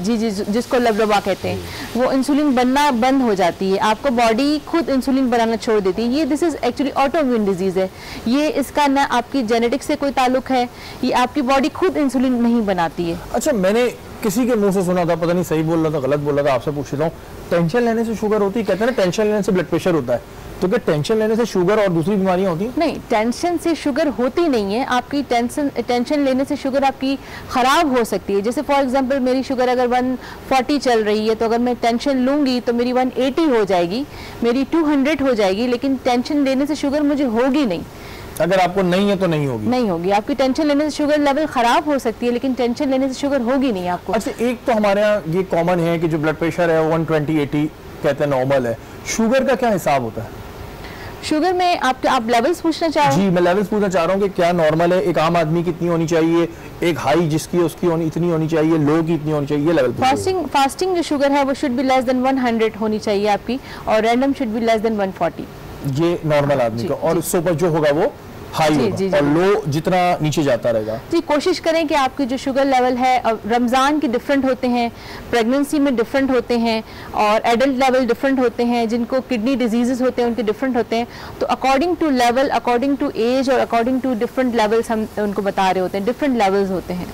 जी, जिसको लबलबा कहते हैं, वो इंसुलिन बनना बंद हो जाती है, आपको बॉडी खुद इंसुलिन बनाना छोड़ देती है। ये this is actually autoimmune disease है। ये इसका ना आपकी जेनेटिक्स से कोई ताल्लुक है, ये आपकी बॉडी खुद इंसुलिन नहीं बनाती है। अच्छा, मैंने किसी के मुंह से सुना था, पता नहीं सही बोल रहा था गलत बोल रहा था, आपसे पूछ रहा हूँ, टेंशन लेने से शुगर होती है? कहते हैं ना टेंशन लेने से ब्लड प्रेशर होता है, तो क्या टेंशन लेने से शुगर और दूसरी बीमारियां होती हैं? नहीं, टेंशन से शुगर होती नहीं है। आपकी टेंशन लेने से शुगर आपकी ख़राब हो सकती है। जैसे फॉर एग्जांपल मेरी शुगर अगर 140 चल रही है तो अगर मैं टेंशन लूँगी तो मेरी 180 हो जाएगी, मेरी 200 हो जाएगी, लेकिन टेंशन लेने से शुगर मुझे होगी नहीं। अगर आपको नहीं है तो नहीं होगी? नहीं होगी। आपकी टेंशन लेने से शुगर लेवल खराब हो सकती है, लेकिन टेंशन लेने से शुगर होगी नहीं आपको। अच्छा, एक तो हमारे यहाँ ये कॉमन है कि जो ब्लड प्रेशर है 120/80 कहते हैं नॉर्मल है, शुगर का क्या हिसाब होता है? शुगर में आप लेवल्स पूछना चाह रहे हैं? जी, मैं लेवल्स पूछना चाह रहा हूँ कि क्या नॉर्मल है, एक आम आदमी की कितनी होनी चाहिए, एक हाई जिसकी उसकी इतनी होनी चाहिए, लो की इतनी होनी चाहिए, ये लेवल? फास्टिंग जो शुगर है वो शुड बी लेस देन 100 होनी चाहिए आपकी, और random should be less than 140। ये नॉर्मल आदमी का, और उससे ऊपर जो होगा वो हाई होगा, और लो जितना नीचे जाता रहेगा। जी, कोशिश करें कि आपकी जो शुगर लेवल है, रमज़ान के डिफरेंट होते हैं, प्रेगनेंसी में डिफरेंट होते हैं, और एडल्ट लेवल डिफरेंट होते हैं, जिनको किडनी डिजीजेस होते हैं उनके डिफरेंट होते हैं। तो according to level, according to age और अकॉर्डिंग टू डिफरेंट लेवल्स हम उनको बता रहे होते हैं, डिफरेंट लेवल्स होते हैं।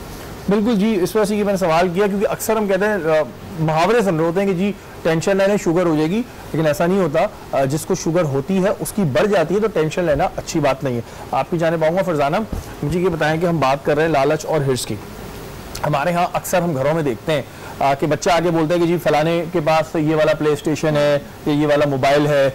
बिल्कुल जी, इस वजह से मैंने सवाल किया क्योंकि अक्सर हम कहते हैं, मुहावरे सुन रहे होते हैं कि जी टेंशन लेने शुगर हो जाएगी, लेकिन ऐसा नहीं होता। जिसको शुगर होती है उसकी बढ़ जाती है तो टेंशन लेना अच्छी बात नहीं है। आपकी जाने पाऊंगा फरजाना, मुझे ये बताएं कि हम बात कर रहे हैं लालच और हिर्स की। हमारे यहाँ अक्सर हम घरों में देखते हैं कि बच्चा आगे बोलते हैं कि जी फलाने के पास ये वाला प्ले स्टेशन है, ये वाला मोबाइल है,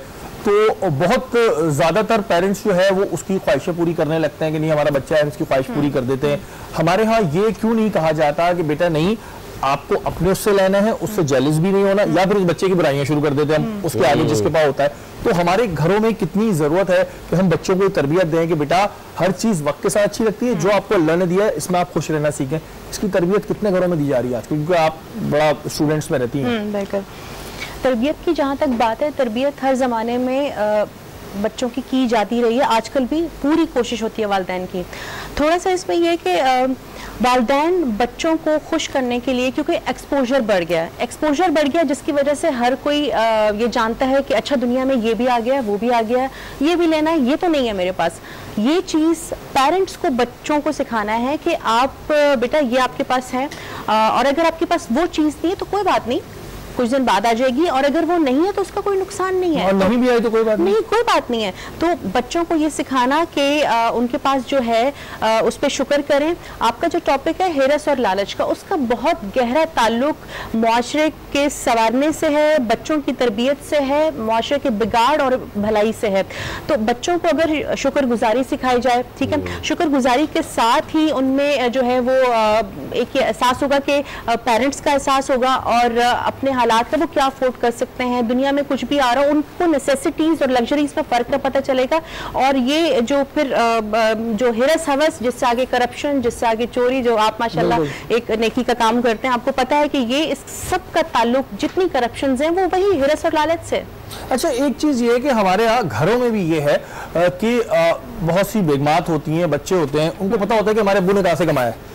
तो बहुत ज़्यादातर पेरेंट्स जो है वो उसकी ख्वाहिशें पूरी करने लगते हैं कि नहीं हमारा बच्चा है, उसकी ख्वाहिश पूरी कर देते हैं। हमारे यहाँ ये क्यों नहीं कहा जाता कि बेटा नहीं, आपको अपने उससे लेना है, उससे जेलस भी नहीं होना, या फिर उस बच्चे की बुराइयां शुरू कर देते हैं हम उसके आगे जिसके पास होता है। तो हमारे घरों में कितनी जरूरत है कि हम बच्चों को तरबियत दें कि बेटा हर चीज वक्त के साथ अच्छी लगती है, जो आपको अल्लाह ने दिया है इसमें आप खुश रहना सीखें। इसकी तरबियत कितने घरों में दी जा रही है आज, क्योंकि आप बड़ा स्टूडेंट्स में रहती हैं। बिल्कुल, तरबियत की जहाँ तक बात है, तरबियत हर ज़माने में बच्चों की जाती रही है, आजकल भी पूरी कोशिश होती है वालिदैन की। थोड़ा सा इसमें यह है कि वालिदैन बच्चों को खुश करने के लिए, क्योंकि एक्सपोजर बढ़ गया, जिसकी वजह से हर कोई ये जानता है कि अच्छा दुनिया में ये भी आ गया है, वो भी आ गया है, ये भी लेना है, ये तो नहीं है मेरे पास। ये चीज़ पेरेंट्स को बच्चों को सिखाना है कि आप बेटा ये आपके पास है, और अगर आपके पास वो चीज़ नहीं है तो कोई बात नहीं, कुछ दिन बाद आ जाएगी, और अगर वो नहीं है तो उसका कोई नुकसान नहीं है, और नहीं भी आई तो कोई बात नहीं, कोई बात नहीं है। तो बच्चों को ये सिखाना कि उनके पास जो है उस पर शुक्र करें। आपका जो टॉपिक है हिरस और लालच का, उसका बहुत गहरा ताल्लुक मुआशरे के संवारने से है, बच्चों की तरबियत से है, मुआशरे के बिगाड़ और भलाई से है। तो बच्चों को अगर शुक्रगुजारी सिखाई जाए, ठीक है, शुक्रगुजारी के साथ ही उनमें जो है वो एक ये एहसास होगा कि पेरेंट्स का एहसास होगा, और अपने हालात में वो क्या अफोर्ड कर सकते हैं, दुनिया में कुछ भी आ रहा हो उनको नेसेसिटीज और लग्जरीज में फर्क का पता चलेगा। और ये जो फिर जो हिरस हवस, जिससे आगे करप्शन, जिससे आगे चोरी, जो आप माशाल्लाह एक नेकी का काम करते हैं, आपको पता है कि ये इस सब का ताल्लुक जितनी करप्शन हैं वो वही हिरस और लालच से। अच्छा, एक चीज ये है कि हमारे यहाँ घरों में भी ये है कि बहुत सी बेगमात होती हैं, बच्चे होते हैं, उनको पता होता है कि हमारे अब्बू ने कहाँ से कमाया है।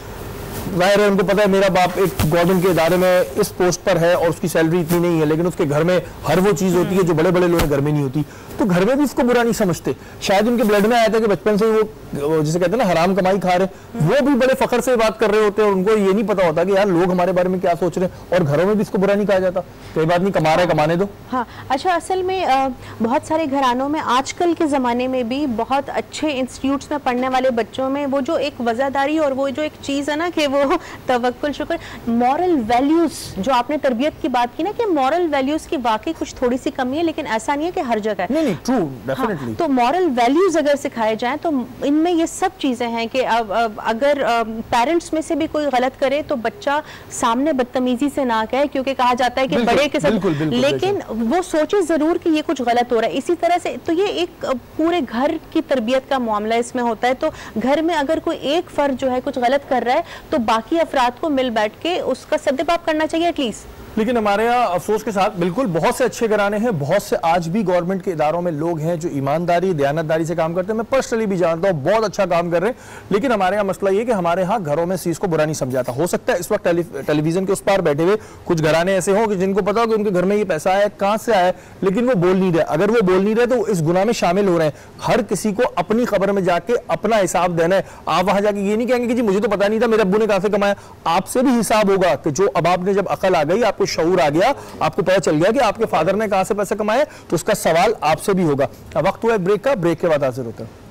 जाहिर है उनको पता है मेरा बाप एक गवर्नमेंट के इदारे में इस पोस्ट पर है और उसकी सैलरी इतनी नहीं है, लेकिन उसके घर में हर वो चीज़ होती है जो बड़े बड़े लोगों के घर में नहीं होती। तो घर में भी इसको बुरा नहीं समझते, शायद उनके ब्लड में आया था कि बचपन से वो जिसे कहते हैं ना हराम कमाई खा रहे, वो भी बड़े फख्र से बात कर रहे होते हैं, और उनको ये नहीं पता होता कि यार लोग हमारे बारे में क्या सोच रहे हैं। और घरों में भी इसको बुरा नहीं कहा जाता, कोई बात नहीं, कमा रहे कमाने दो। हाँ, अच्छा, असल में बहुत सारे घरानों में आजकल के ज़माने में भी बहुत अच्छे इंस्टीट्यूट्स में पढ़ने वाले बच्चों में वो जो एक वज़ादारी और वो जो एक चीज़ है ना कि वो तवक्कुल, शुक्र, मॉरल वैल्यूज़, जो आपने तरबियत की बात की ना कि मॉरल वैल्यूज़ की वाकई कुछ थोड़ी सी कमी है, लेकिन ऐसा नहीं है कि हर जगह है। True, definitely. तो मॉरल वैल्यूज अगर सिखाए जाएं तो इनमें ये सब चीजें हैं कि अगर पेरेंट्स में से भी कोई गलत करे तो बच्चा सामने बदतमीजी से ना कहे, क्योंकि कहा जाता है कि बड़े के साथ, लेकिन वो सोचे जरूर कि ये कुछ गलत हो रहा है। इसी तरह से तो ये एक पूरे घर की तरबियत का मामला इसमें होता है। तो घर में अगर कोई एक फर्द जो है कुछ गलत कर रहा है तो बाकी अफराद को मिल बैठ के उसका सद्देबाप करना चाहिए एटलीस्ट। लेकिन हमारे यहाँ अफसोस के साथ बिल्कुल बहुत से अच्छे घराने हैं, बहुत से आज भी गवर्नमेंट के इदारों में लोग हैं जो ईमानदारी दयानतदारी से काम करते हैं। मैं पर्सनली भी जानता हूँ, बहुत अच्छा काम कर रहे हैं। लेकिन हमारे यहाँ मसला ये कि हमारे यहाँ घरों में इस चीज़ को बुरा नहीं समझाता। हो सकता है इस वक्त टेलीविजन के उस पार बैठे हुए कुछ घराने ऐसे हों कि जिनको पता हो कि उनके घर में ये पैसा आया, कहाँ से आया, लेकिन वो बोल नहीं रहे। अगर वो बोल नहीं रहे तो इस गुनाह में शामिल हो रहे हैं। हर किसी को अपनी खबर में जाके अपना हिसाब देना है। आप वहां जाके ये नहीं कहेंगे कि जी मुझे तो पता नहीं था मेरे अब्बू ने कहाँ से कमाया। आपसे भी हिसाब होगा कि जो अब आपने जब अकल आ गई, आपको शऊर आ गया, आपको पता चल गया कि आपके फादर ने कहां से पैसे कमाए, तो उसका सवाल आपसे भी होगा। अब वक्त हुआ है ब्रेक का, ब्रेक के बाद हाजिर होते हैं।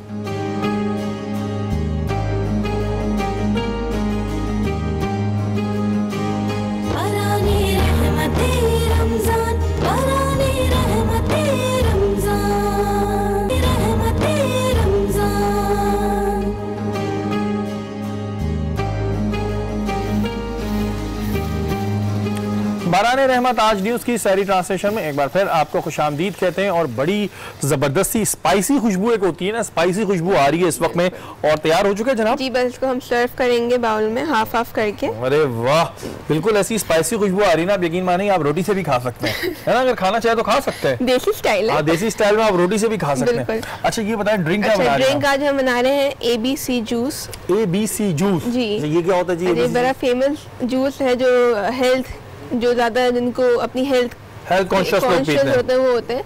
बाराने रहमत आज न्यूज़ की सहरी ट्रांसलेशन में एक बार फिर आपको खुशामदीद कहते हैं। और बड़ी ज़बरदस्ती स्पाइसी खुशबू एक होती है ना, स्पाइसी खुशबू आ रही है इस वक्त में और तैयार हो चुके हैं जनाब। जी बस इसको हम सर्व करेंगे बाउल में हाफ हाफ करके। अरे वाह, बिल्कुल ऐसी स्पाइसी खुशबू आ रही है ना, आप यकीन मानिए आप रोटी से भी खा सकते हैं, है ना। अगर खाना चाहे तो खा सकते हैं, देसी स्टाइल है। देसी स्टाइल में आप रोटी से भी खा सकते हैं। अच्छा ये बताएं ड्रिंक क्या बना रहे हैं? ड्रिंक आज हम बना रहे हैं ABC जूस। ABC जूस जी, ये क्या होता है जी? ये बड़ा फेमस जूस है जो हेल्थ, जो ज्यादा जिनको अपनी हेल्थ कॉन्शियस होते हैं वो होते हैं।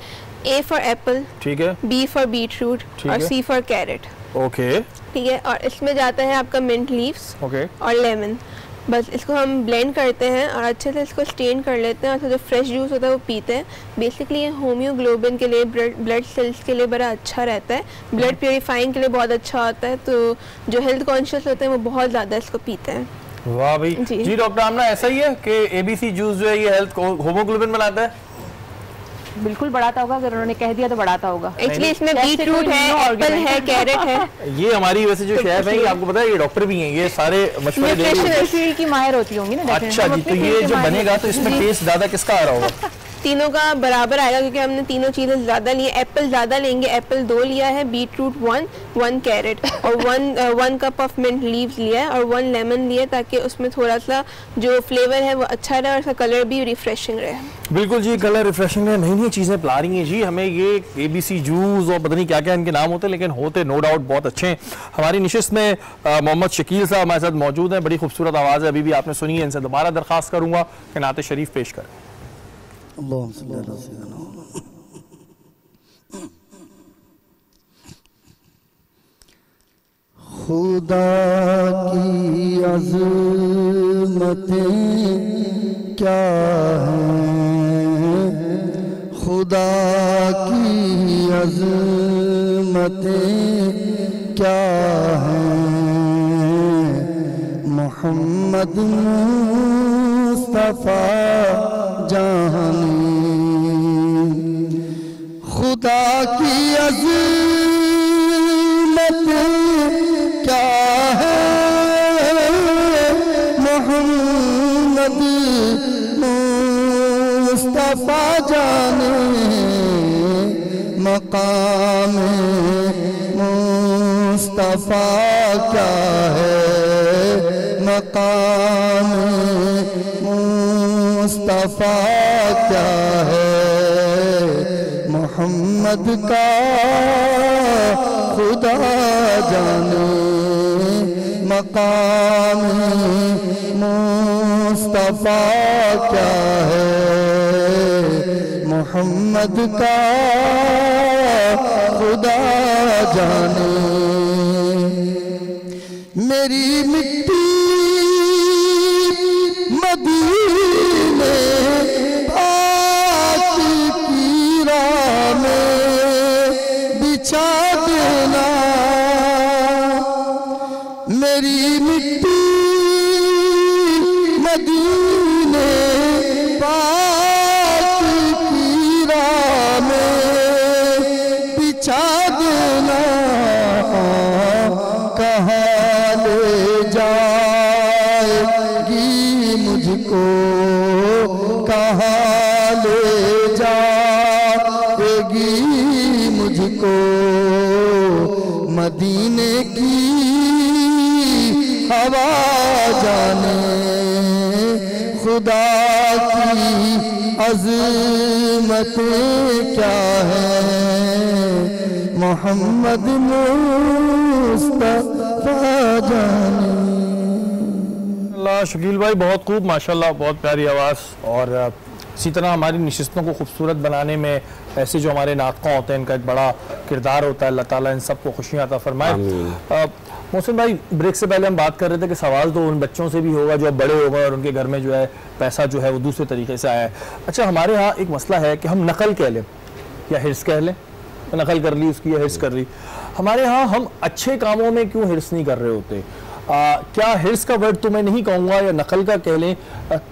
A फॉर एप्पल, ठीक है, B फॉर बीटरूट और C फॉर कैरेट। ओके, ठीक है। और इसमें जाता है आपका मिंट लीव्स और लेमन। बस इसको हम ब्लेंड करते हैं और अच्छे से इसको स्टेन कर लेते हैं और जो फ्रेश जूस होता है वो पीते हैं। बेसिकली ये होम्योग्लोबिन के लिए, ब्लड सेल्स के लिए बड़ा अच्छा रहता है, ब्लड प्योरीफाइंग के लिए बहुत अच्छा होता है। तो जो हेल्थ कॉन्शियस होते हैं वो बहुत ज़्यादा इसको पीते हैं। वाह भाई जी डॉक्टर आमना, ऐसा ही है कि ABC जूस जो है ये हेल्थ होमोग्लोबिन बनाता है? बिल्कुल बढ़ाता होगा, अगर उन्होंने कह दिया तो बढ़ाता होगा। एक्चुअली इसमें जैसे बीट रूट कोई है, no एप्पल है, argument। कैरेट है। ये हमारी वैसे जो शेफ है, ये आपको पता है ये डॉक्टर भी हैं, ये सारे मशवरे दे रही हैं। फील्ड की माहिर होती होंगी ना। अच्छा जी, तो ये जो बनेगा तो इसमें टेस्ट ज्यादा किसका आ रहा होगा? तीनों का बराबर आएगा क्योंकि हमने तीनों चीजें ज्यादा ली। एप्पल ज्यादा लेंगे, एप्पल 2 लिया है, बीट रूट 1 कैरेट और 1 कप ऑफ मिंट लीव्स लिया है और 1 लेमन लिया, ताकि उसमें थोड़ा सा जो फ्लेवर है वो अच्छा रहे और उसका कलर भी रिफ्रेशिंग रहे। बिल्कुल जी, कलर रिफ्रेशिंग है, नई नई चीजें पिला रही हैं जी हमें। ये ABC जूस और पता नहीं क्या क्या इनके नाम होते हैं, लेकिन होते नो डाउट बहुत अच्छे हैं। हमारी निशिस्त में मोहम्मद शकील साहब हमारे साथ मौजूद हैं। बड़ी खूबसूरत आवाज़ है, अभी भी आपने सुनी है। इनसे दोबारा दरख्वास्त करूंगा कि नाते शरीफ पेश करें। अल्लाहुम्मा सल्ली अला सय्यिदना खुदा की अज़मतें क्या हैं, खुदा की अज़मतें क्या हैं, मोहम्मद मुस्तफ़ा जानी, खुदा की अज़मतें क्या है, मोहम्मद मुस्तफ़ा जाने, मकाम मुस्तफ़ा क्या है, मकाम मुस्तफ़ा क्या है, मोहम्मद का खुदा जाने, मकाम मुस्तफ़ा क्या है, मोहम्मद का खुदा जाने। मेरी मिट्टी मदीने पाक की राह में बिछा देना, मेरी मिट्टी मदीने पाक की राह में बिछा देना, कहाँ ले जाएगी मुझको, कहाँ ले जाएगी मुझको, मदीने की हवा जाने, खुदा की अज़मतें क्या है, मोहम्मद मुस्तफ़ा जाने। अल्लाह, शकील भाई बहुत खूब, माशाल्लाह, बहुत प्यारी आवाज़। और इसी तरह हमारी नशिस्तों को खूबसूरत बनाने में ऐसे जो हमारे नातक़ा होते हैं, इनका एक बड़ा किरदार होता है। अल्लाह ताला इन सबको खुशियाँ अता फरमाए। मोहसिन भाई, ब्रेक से पहले हम बात कर रहे थे कि सवाल तो उन बच्चों से भी होगा जो अब बड़े हो गए और उनके घर में जो है पैसा जो है वो दूसरे तरीके से आया है। अच्छा, हमारे यहाँ एक मसला है कि हम नकल कह लें या हिर्स कह लें, नकल कर ली उसकी या हिर्स कर ली। हमारे यहाँ हम अच्छे कामों में क्यों हिर्स नहीं कर रहे होते? क्या हिर्स का वर्ड तो मैं नहीं कहूँगा, या नकल का कह लें,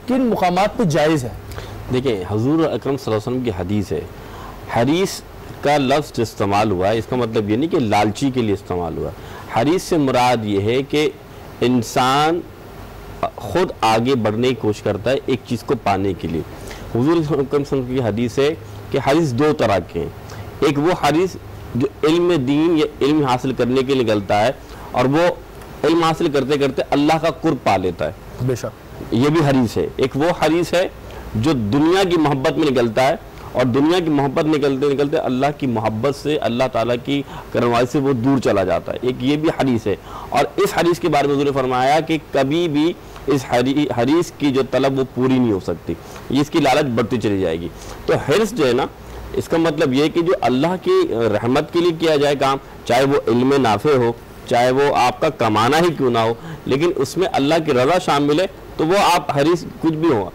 किन मुकामात पे जायज़ है? देखिए, हुजूर अकरम सल्लल्लाहु अलैहि वसल्लम की हदीस है, हरीस का लफ्ज़ जो इस्तेमाल हुआ है, इसका मतलब ये नहीं कि लालची के लिए इस्तेमाल हुआ। हरीस से मुराद ये है कि इंसान खुद आगे बढ़ने की कोशिश करता है एक चीज़ को पाने के लिए। हुजूर अकरम सल्लल्लाहु अलैहि वसल्लम की हदीस है कि हरीस 2 तरह के हैं। एक वो हरीस जो इल्म दीन या इल्म हासिल करने के लिए निकलता है और वो इल्म हासिल करते करते अल्लाह का कुर्ब पा लेता है, बेशक ये भी हरीस है। एक वो हरीस है जो दुनिया की मोहब्बत में निकलता है और दुनिया की मोहब्बत निकलते निकलते अल्लाह की मोहब्बत से, अल्लाह ताला की करवाई से वो दूर चला जाता है। एक ये भी हरीस है। और इस हरीस के बारे में हुजूर ने फरमाया कि कभी भी इस हरीस की जो तलब वो पूरी नहीं हो सकती, इसकी लालच बढ़ती चली जाएगी। तो हिर्स जो है ना, इसका मतलब ये है कि जो अल्लाह की रहमत के लिए किया जाए काम, चाहे वो इल्म नाफे हो, चाहे वो आपका कमाना ही क्यों ना हो, लेकिन उसमें अल्लाह की रज़ा शामिल है, तो वो आप हरीस कुछ भी हो।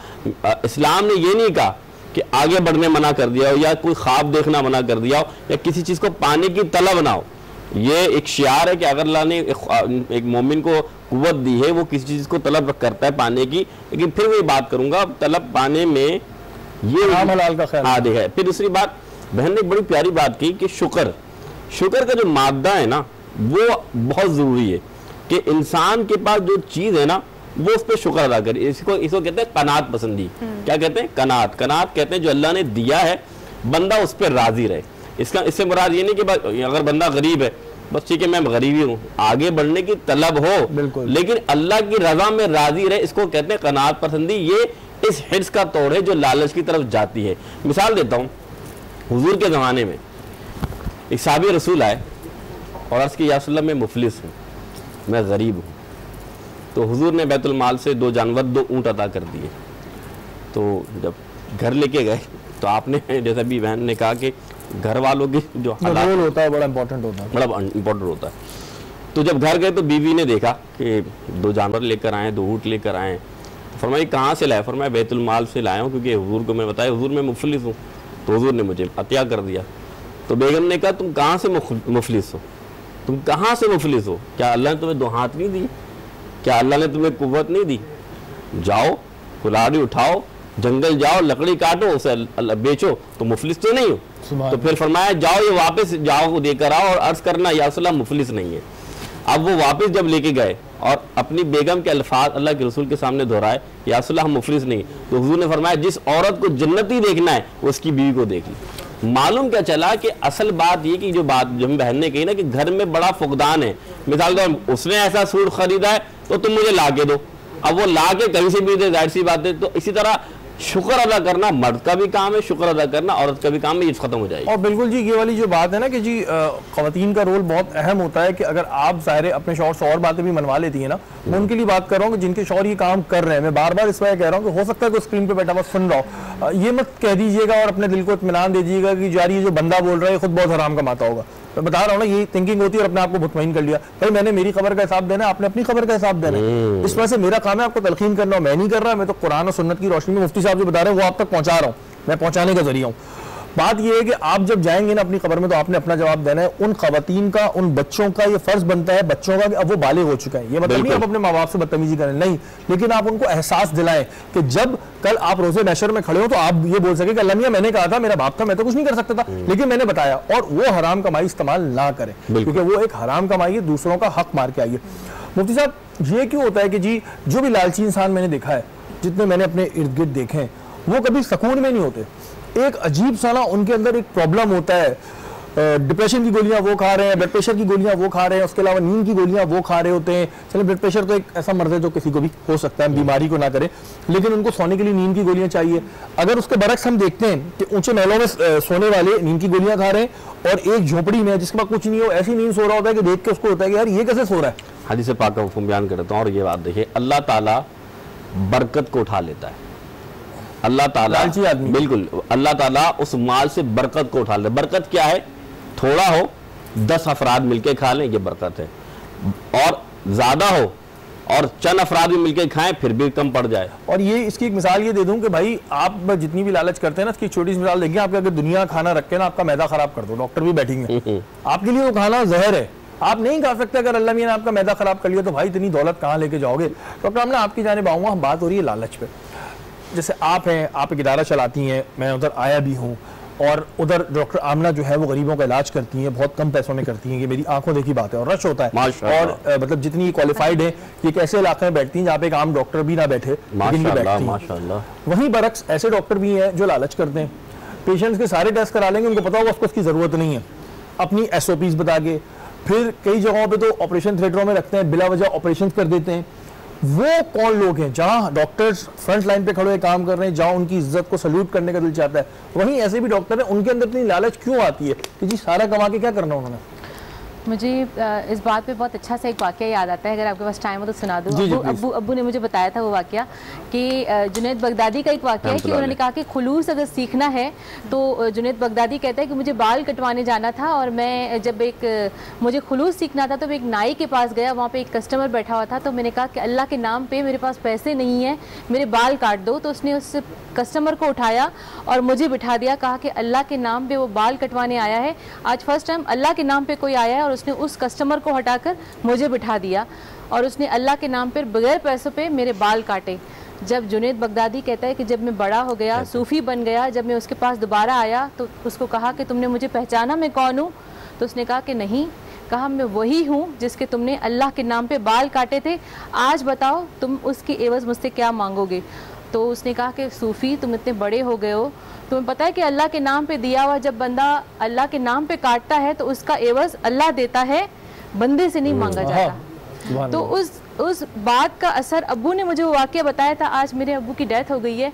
इस्लाम ने ये नहीं कहा कि आगे बढ़ने मना कर दिया हो या कोई ख्वाब देखना मना कर दिया हो या किसी चीज़ को पाने की तलब ना हो। ये एक शियार है कि अगर अल्लाह ने एक मोमिन को कुव्वत दी है, वो किसी चीज़ को तलब करता है पाने की। लेकिन फिर वही बात करूँगा, तलब पाने में ये हराम हलाल का ख्याल। आदि है। फिर दूसरी बात, बहन ने एक बड़ी प्यारी बात की कि शुक्र का जो मादा है ना वो बहुत जरूरी है कि इंसान के पास जो चीज है ना वो उस पर शुक्र अदा करे। इसको कहते हैं कनात पसंदी। क्या कहते हैं? कनात कहते हैं जो अल्लाह ने दिया है बंदा उस पर राजी रहे। इससे मुराद ये नहीं कि अगर बंदा गरीब है बस ठीक है मैं गरीब ही हूँ, आगे बढ़ने की तलब हो लेकिन अल्लाह की रजा में राजी रहे, इसको कहते हैं कनात पसंदी। ये इस हिर्स का तोड़ है जो लालच की तरफ जाती है। मिसाल देता हूँ, हुजूर के ज़माने में एक साहबी रसूल आए और अर्ज़ की या रसूल अल्लाह मैं मुफलिस हूँ, मैं गरीब हूँ। तो हुजूर ने बैतुल माल से 2 जानवर 2 ऊँट अदा कर दिए। तो जब घर लेके गए तो आपने जैसा भी बहन ने कहा कि घर वालों की जो रोल होता है बड़ा इंपॉर्टेंट होता है। तो जब घर गए तो बीवी ने देखा कि 2 जानवर लेकर आए, 2 ऊँट लेकर आए। फरमाया कहाँ से लाए? फरमाया बैतुल माल से लाया हूँ, क्योंकि हुजूर को मैं बताया हुजूर मैं मुफलिस हूँ। तो हुजूर ने मुझे अतिया कर दिया। तो बेगम ने कहा तुम कहाँ से मुफलिस हो? तुम कहाँ से मुफलिस हो? क्या अल्लाह ने तुम्हें 2 हाथ नहीं दिए? क्या अल्लाह ने तुम्हें कुव्वत नहीं दी? जाओ कुल्हाड़ी उठाओ, जंगल जाओ, लकड़ी काटो, उसे बेचो, तो मुफलिस तो नहीं हो। तो फिर फरमाया जाओ ये वापस जाओ देकर आओ और अर्ज करना या रसूल अल्लाह मुफलिस नहीं है। अब वो वापस जब लेके गए और अपनी बेगम के अल्फाज अल्लाह के रसूल के सामने दोहराए या रसूल अल्लाह हम मुफलिस नहीं, तो हुजूर ने फरमाया जिस औरत को जन्नती देखना है उसकी बीवी को देख ली। मालूम क्या चला कि असल बात ये कि जो बहन ने कही ना कि घर में बड़ा फुकदान है। मिसाल तो उसने ऐसा सूट खरीदा है तो तुम मुझे ला के दो, अब वो ला के कहीं से भी दे, जाहिर सी बात है। तो इसी तरह शुक्र अदा करना मर्द का भी काम है, शुक्र अदा करना औरत का भी काम है, ये खत्म हो जाएगी। और बिल्कुल जी ये वाली जो बात है ना कि जी खवातीन का रोल बहुत अहम होता है कि अगर आप ज़ाहिर अपने शौहर से और बातें भी मनवा लेती है ना, मैं उनके लिए बात कर रहा हूँ कि जिनके शौहर ये काम कर रहे हैं। मैं बार बार इस वजह कह रहा हूँ कि हो सकता है कि स्क्रीन पे बैठा हुआ सुन रहा हो, ये मत कह दीजिएगा और अपने दिल को इत्मीनान दे दीजिएगा कि यार ये जो बंदा बोल रहा है खुद बहुत हराम कमाता होगा। मैं बता रहा हूँ ना, ये थिंकिंग होती है और अपने आप को मुतमईन कर लिया भाई मैंने मेरी खबर का हिसाब देना है, आपने अपनी खबर का हिसाब देना है। इस वजह से मेरा काम है आपको तलखीन करना, मैं नहीं कर रहा, मैं तो कुरान और सुन्नत की रोशनी में मुफ्ती साहब जो बता रहे हैं वो आप तक पहुंचा रहा हूँ, मैं पहुंचाने का जरिया हूँ। बात यह है कि आप जब जाएंगे ना अपनी खबर में तो आपने अपना जवाब देना है। उन खवातीन का, उन बच्चों का ये फर्ज बनता है, बच्चों का, कि अब वो बालिग हो चुके हैं। ये मतलब नहीं आप अपने माँ बाप से बदतमीजी करें, नहीं, लेकिन आप उनको एहसास दिलाएं कि जब कल आप रोजे महशर में खड़े हो तो आप ये बोल सके कि अल्लाह मियां मैंने कहा था, मेरा बाप था, मैं तो कुछ नहीं कर सकता था लेकिन मैंने बताया। और वो हराम कमाई इस्तेमाल ना करें क्योंकि वो एक हराम कमाई है, दूसरों का हक मार के आई है। मुफ्ती साहब ये क्यों होता है कि जी जो भी लालची इंसान मैंने देखा है, जितने मैंने अपने इर्द गिर्द देखे हैं, वो कभी सुकून में नहीं होते। एक अजीब सा ना उनके अंदर एक प्रॉब्लम होता है, डिप्रेशन की गोलियां वो खा रहे हैं, ब्लड प्रेशर की गोलियां वो खा रहे हैं, उसके अलावा नींद की गोलियां वो खा रहे होते हैं। चलिए ब्लड प्रेशर तो एक ऐसा मर्ज है जो किसी को भी हो सकता है, बीमारी को ना करे, लेकिन उनको सोने के लिए नींद की गोलियां चाहिए। अगर उसके बरक्स हम देखते हैं कि ऊंचे महलों में सोने वाले नींद की गोलियां खा रहे हैं और एक झोपड़ी में जिसके पास कुछ नहीं हो ऐसी नींद सो रहा होता है कि देख के उसको होता है कि यार ये कैसे सो रहा है। हदीस पाक का हुक्म बयान करता हूँ और ये बात देखिए, अल्लाह ताला बरकत को उठा लेता है। अल्लाह ताला बिल्कुल, अल्लाह ताला उस माल से बरकत को उठा ले। बरकत क्या है? थोड़ा हो 10 अफराद मिलके खा लें, ये बरकत है, और ज्यादा हो और चंद अफराद भी मिलके खाएं फिर भी कम पड़ जाए। और ये इसकी एक मिसाल ये दे दूं कि भाई आप जितनी भी लालच करते हैं ना, इसकी छोटी सी मिसाल देखिए, आपके अगर दुनिया खाना रख के ना आपका मैदा खराब कर दो, डॉक्टर भी बैठेंगे आपके लिए वो खाना जहर है, आप नहीं खा सकते। अगर अल्लाह मियां ने आपका मैदा खराब कर लिया तो भाई इतनी दौलत कहाँ लेके जाओगे। डॉक्टर मैं आपकी जानिब आऊँगा, बात हो रही है लालच पे। जैसे आप हैं, आप एक इदारा चलाती हैं, मैं उधर आया भी हूँ, और उधर डॉक्टर आमना जो है वो गरीबों का इलाज करती हैं, बहुत कम पैसों में करती हैं, ये मेरी आंखों देखी बात है, और रश होता है, और मतलब जितनी क्वालिफाइड है, ये एक ऐसे इलाके में बैठती हैं जहाँ पे एक आम डॉक्टर भी ना बैठे, लेकिन भी बैठती हैं। वहीं बरक्स ऐसे डॉक्टर भी हैं जो लालच करते हैं, पेशेंट्स के सारे टेस्ट करा लेंगे, उनको पता होगा उसको उसकी जरूरत नहीं है, अपनी SOPs बता के फिर कई जगहों पे तो ऑपरेशन थिएटरों में रखते हैं, बिला वजह ऑपरेशन कर देते हैं। वो कौन लोग हैं जहां डॉक्टर्स फ्रंट लाइन पे खड़े हुए काम कर रहे हैं, जहां उनकी इज्जत को सल्यूट करने का दिल चाहता है, वहीं ऐसे भी डॉक्टर हैं, उनके अंदर इतनी लालच क्यों आती है कि जी सारा कमा के क्या करना उन्होंने। मुझे इस बात पे बहुत अच्छा सा एक वाक़या याद आता है, अगर आपके पास टाइम हो तो सुना दूँ। अब्बू ने मुझे बताया था वो वाक़या कि जुनैद बगदादी का एक वाक़या है कि उन्होंने कहा कि खुलूस अगर सीखना है तो जुनैद बगदादी कहता है कि मुझे बाल कटवाने जाना था और मैं जब मुझे खुलूस सीखना था तो मैं एक नाई के पास गया, वहाँ पे एक कस्टमर बैठा हुआ था, तो मैंने कहा कि अल्लाह के नाम पे मेरे पास पैसे नहीं है, मेरे बाल काट दो। तो उसने उस कस्टमर को उठाया और मुझे बिठा दिया, कहा कि अल्लाह के नाम पे वो बाल कटवाने आया है, आज फर्स्ट टाइम अल्लाह के नाम पे कोई आया है, और उसने उस कस्टमर को हटाकर मुझे बिठा दिया और उसने अल्लाह के नाम पर बगैर पैसों पे मेरे बाल काटे। जब जुनैद बगदादी कहता है कि जब मैं बड़ा हो गया, सूफ़ी बन गया, जब मैं उसके पास दोबारा आया तो उसको कहा कि तुमने मुझे पहचाना मैं कौन हूँ? तो उसने कहा कि नहीं। कहा मैं वही हूँ जिसके तुमने अल्लाह के नाम पे बाल काटे थे, आज बताओ तुम उसकी एवज़ मुझसे क्या मांगोगे? तो उसने कहा कि सूफ़ी तुम इतने बड़े हो गए हो, तुम्हें पता है कि अल्लाह के नाम पे दिया हुआ जब बंदा अल्लाह के नाम पे काटता है तो उसका एवज़ अल्लाह देता है, बंदे से नहीं मांगा जाता। तो उस बात का असर, अब्बू ने मुझे वो वाक़या बताया था, आज मेरे अब्बू की डेथ हो गई है,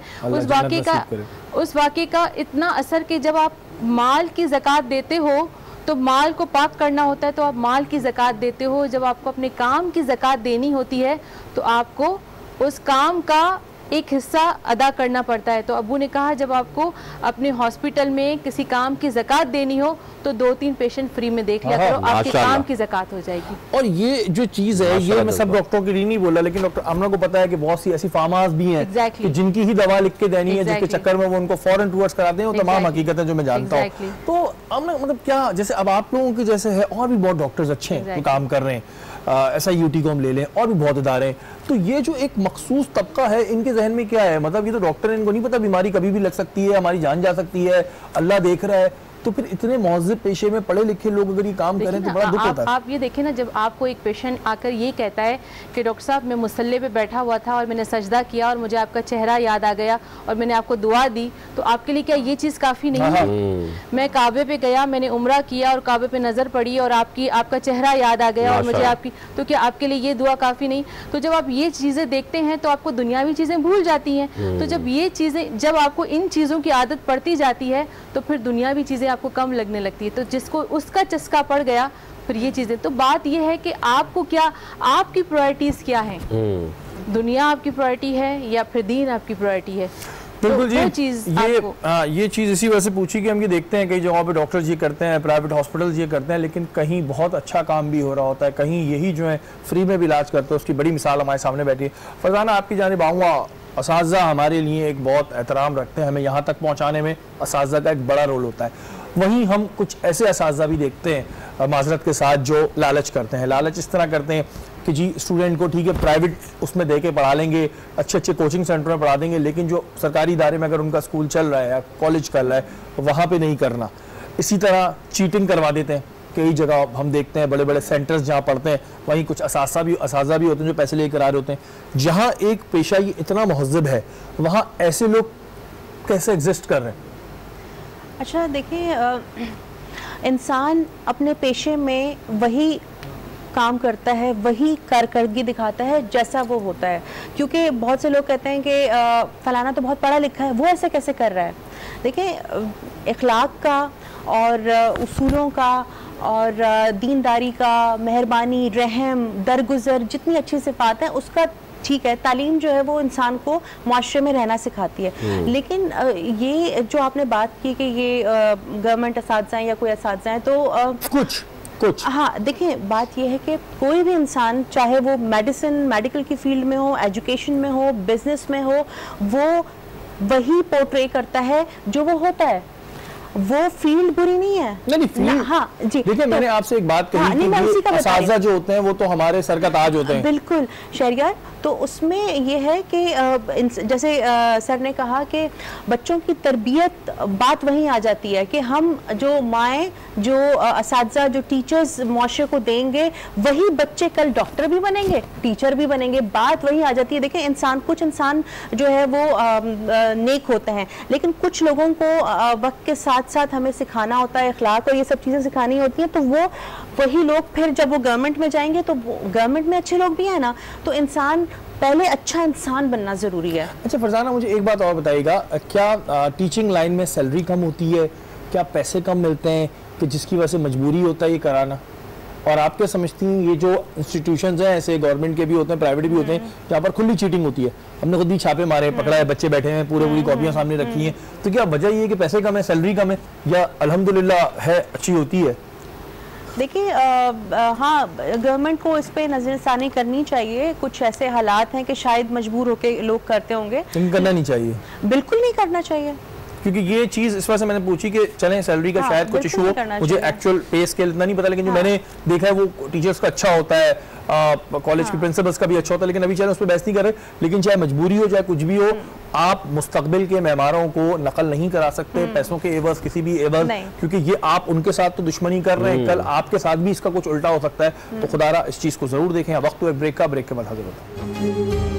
उस वाक़े का इतना असर कि जब आप माल की ज़कात देते हो तो माल को पाक करना होता है, तो आप माल की ज़कात देते हो। जब आपको अपने काम की ज़कात देनी होती है तो आपको उस काम का एक हिस्सा अदा करना पड़ता है। तो अब्बू ने कहा जब आपको अपने हॉस्पिटल में किसी काम की ज़कात देनी हो तो 2-3 पेशेंट फ्री में देख लिया करो, आपके काम की ज़कात हो जाएगी। और ये जो चीज़ है, ये मैं सब डॉक्टरों के लिए नहीं बोला, लेकिन डॉक्टर आमना को पता है कि बहुत सी ऐसी फार्मास भी हैं कि जिनकी ही दवा लिख के देनी है, जिसके चक्कर में वो उनको फॉरेन टूर्स कराते हैं। वो तमाम हकीकतें जो मैं जानता हूँ। तो आमना मतलब क्या, जैसे अब आप लोगों के जैसे है और भी बहुत डॉक्टर्स अच्छे हैं जो काम कर रहे हैं, SIUT को हम ले लें और भी बहुत इदारे हैं, तो ये जो एक मखसूस तबका है इनके जहन में क्या है? मतलब ये तो डॉक्टर, इनको नहीं पता बीमारी कभी भी लग सकती है, हमारी जान जा सकती है, अल्लाह देख रहा है। तो फिर इतने मौज़िब पेशे में पढ़े लिखे लोग अगर ये काम करें तो बड़ा दुख होता है। आप ये देखें ना, जब आपको एक पेशेंट आकर ये कहता है कि डॉक्टर साहब मैं मुसल्ले पे बैठा हुआ था और मैंने सजदा किया और मुझे आपका चेहरा याद आ गया और मैंने आपको दुआ दी, तो आपके लिए क्या ये चीज़ काफ़ी नहीं है? मैं काबे पे गया, मैंने उम्रा किया और काबे पे नज़र पड़ी और आपका चेहरा याद आ गया और मुझे आपकी, तो क्या आपके लिए ये दुआ काफ़ी नहीं? तो जब आप ये चीज़ें देखते हैं तो आपको दुनियावी चीज़ें भूल जाती हैं। तो जब ये चीज़ें, जब आपको इन चीज़ों की आदत पड़ती जाती है तो फिर दुनियावी चीज़ें आपको कम लगने लगती है। तो जिसको उसका चस्का पड़ गया फिर ये चीजें, तो बात ये है कि आपको क्या, आपकी प्रायोरिटीज क्या हैं? दुनिया आपकी प्रायोरिटी है या फिर दीन आपकी प्रायोरिटी है? बिल्कुल जी, ये चीज़ इसी वजह से पूछी कि हम ये देखते हैं कई जगहों पे डॉक्टर्स ये करते हैं, प्राइवेट हॉस्पिटल्स ये करते हैं, लेकिन कहीं बहुत अच्छा काम भी हो रहा होता है, कहीं यही जो है फ्री में भी इलाज करते हैं। उसकी बड़ी मिसाल हमारे सामने बैठी है। फरजाना, आपकी जानिब आऊँगा। असातिज़ा हमारे लिए एक बहुत एहतराम रखते हैं, हमें यहाँ तक पहुँचाने में असातिज़ा का एक बड़ा रोल होता है। वहीं हम कुछ ऐसे असातिज़ा भी देखते हैं माजरत के साथ जो लालच करते हैं। लालच इस तरह करते हैं कि जी स्टूडेंट को ठीक है प्राइवेट उसमें दे के पढ़ा लेंगे, अच्छे अच्छे कोचिंग सेंटर में पढ़ा देंगे, लेकिन जो सरकारी इदारे में अगर उनका स्कूल चल रहा है या कॉलेज चल रहा है वहाँ पे नहीं करना। इसी तरह चीटिंग करवा देते हैं। कई जगह हम देखते हैं बड़े बड़े सेंटर्स जहाँ पढ़ते हैं वहीं कुछ असातिज़ा भी होते हैं जो पैसे लेकर आ रहे होते हैं। जहाँ एक पेशा ये इतना महज़ब है वहाँ ऐसे लोग कैसे एग्जिस्ट कर रहे हैं? अच्छा देखिए, इंसान अपने पेशे में वही काम करता है, वही कारकर्दगी दिखाता है जैसा वो होता है। क्योंकि बहुत से लोग कहते हैं कि फलाना तो बहुत पढ़ा लिखा है, वो ऐसे कैसे कर रहा है। देखिए, इखलाक का और उसूलों का और दीनदारी का, मेहरबानी, रहम, दरगुजर, जितनी अच्छी सिफात है उसका ठीक है, तालीम जो है वो इंसान को मुआशरे में रहना सिखाती है। लेकिन ये जो आपने बात की कि ये गवर्नमेंट असातिज़ा हैं या कोई असातिज़ा हैं, तो कुछ हाँ, देखिए बात ये है कि कोई भी इंसान, चाहे वो मेडिकल की फील्ड में हो, एजुकेशन में हो, बिजनेस में हो, वो वही पोर्ट्रे करता है जो वो होता है। वो फील्ड बुरी नहीं है। नहीं फील्ड, हाँ जी। देखिए, मैंने आपसे एक बात कही कि असातिज़ा जो होते हैं वो तो हमारे सर का ताज होते हैं। बिल्कुल शहरियार, तो उसमें ये है कि जैसे सर ने कहा कि बच्चों की तरबियत, बात वहीं आ जाती है कि हम जो माएँ, जो असातिज़ा, जो टीचर्स मुआशरे को देंगे, वही बच्चे कल डॉक्टर भी बनेंगे, टीचर भी बनेंगे। बात वहीं आ जाती है। देखिए, कुछ इंसान जो है वो नेक होते हैं, लेकिन कुछ लोगों को वक्त के साथ साथ हमें सिखाना होता है, अखलाक और ये सब चीज़ें सिखानी होती हैं। तो वो वही लोग फिर जब वो गवर्नमेंट में जाएंगे तो गवर्नमेंट में अच्छे लोग भी हैं ना, तो इंसान पहले अच्छा इंसान बनना ज़रूरी है। अच्छा फरजाना, मुझे एक बात और बताइएगा, क्या टीचिंग लाइन में सैलरी कम होती है? क्या पैसे कम मिलते हैं कि जिसकी वजह से मजबूरी होता है ये कराना? और आप क्या समझती हैं ये जो इंस्टीट्यूशंस हैं, ऐसे गवर्नमेंट के भी होते हैं, प्राइवेट भी होते हैं, जहाँ पर खुली चीटिंग होती है? हमने खुद ही छापे मारे, पकड़ा है, बच्चे बैठे हैं, पूरी कॉपियाँ सामने रखी हैं। तो क्या वजह ये है कि पैसे कम है, सैलरी कम है, या अल्हम्दुलिल्लाह है अच्छी होती है? देखिए, हाँ, गवर्नमेंट को इस पे नज़रसानी करनी चाहिए। कुछ ऐसे हालात हैं कि शायद मजबूर होकर लोग करते होंगे, करना नहीं चाहिए। बिल्कुल नहीं करना चाहिए। क्योंकि ये चीज़ इस वजह से मैंने पूछी कि चलें सैलरी का शायद कुछ इशू हो, मुझे एक्चुअल पे स्केल इतना नहीं पता, लेकिन जो मैंने देखा है वो टीचर्स का अच्छा होता है, कॉलेज के प्रिंसिपल्स का भी अच्छा होता है, लेकिन अभी चलें उस पर बहस नहीं कर रहे। लेकिन चाहे मजबूरी हो चाहे कुछ भी हो, आप मुस्तकबिल के मेहमारों को नकल नहीं करा सकते पैसों के एवज, किसी भी एवज, क्योंकि ये आप उनके साथ तो दुश्मनी कर रहे हैं, कल आपके साथ भी इसका कुछ उल्टा हो सकता है। तो खुदारा इस चीज़ को ज़रूर देखें। वक्त ब्रेक का, ब्रेक के बाद हाजिर होता है।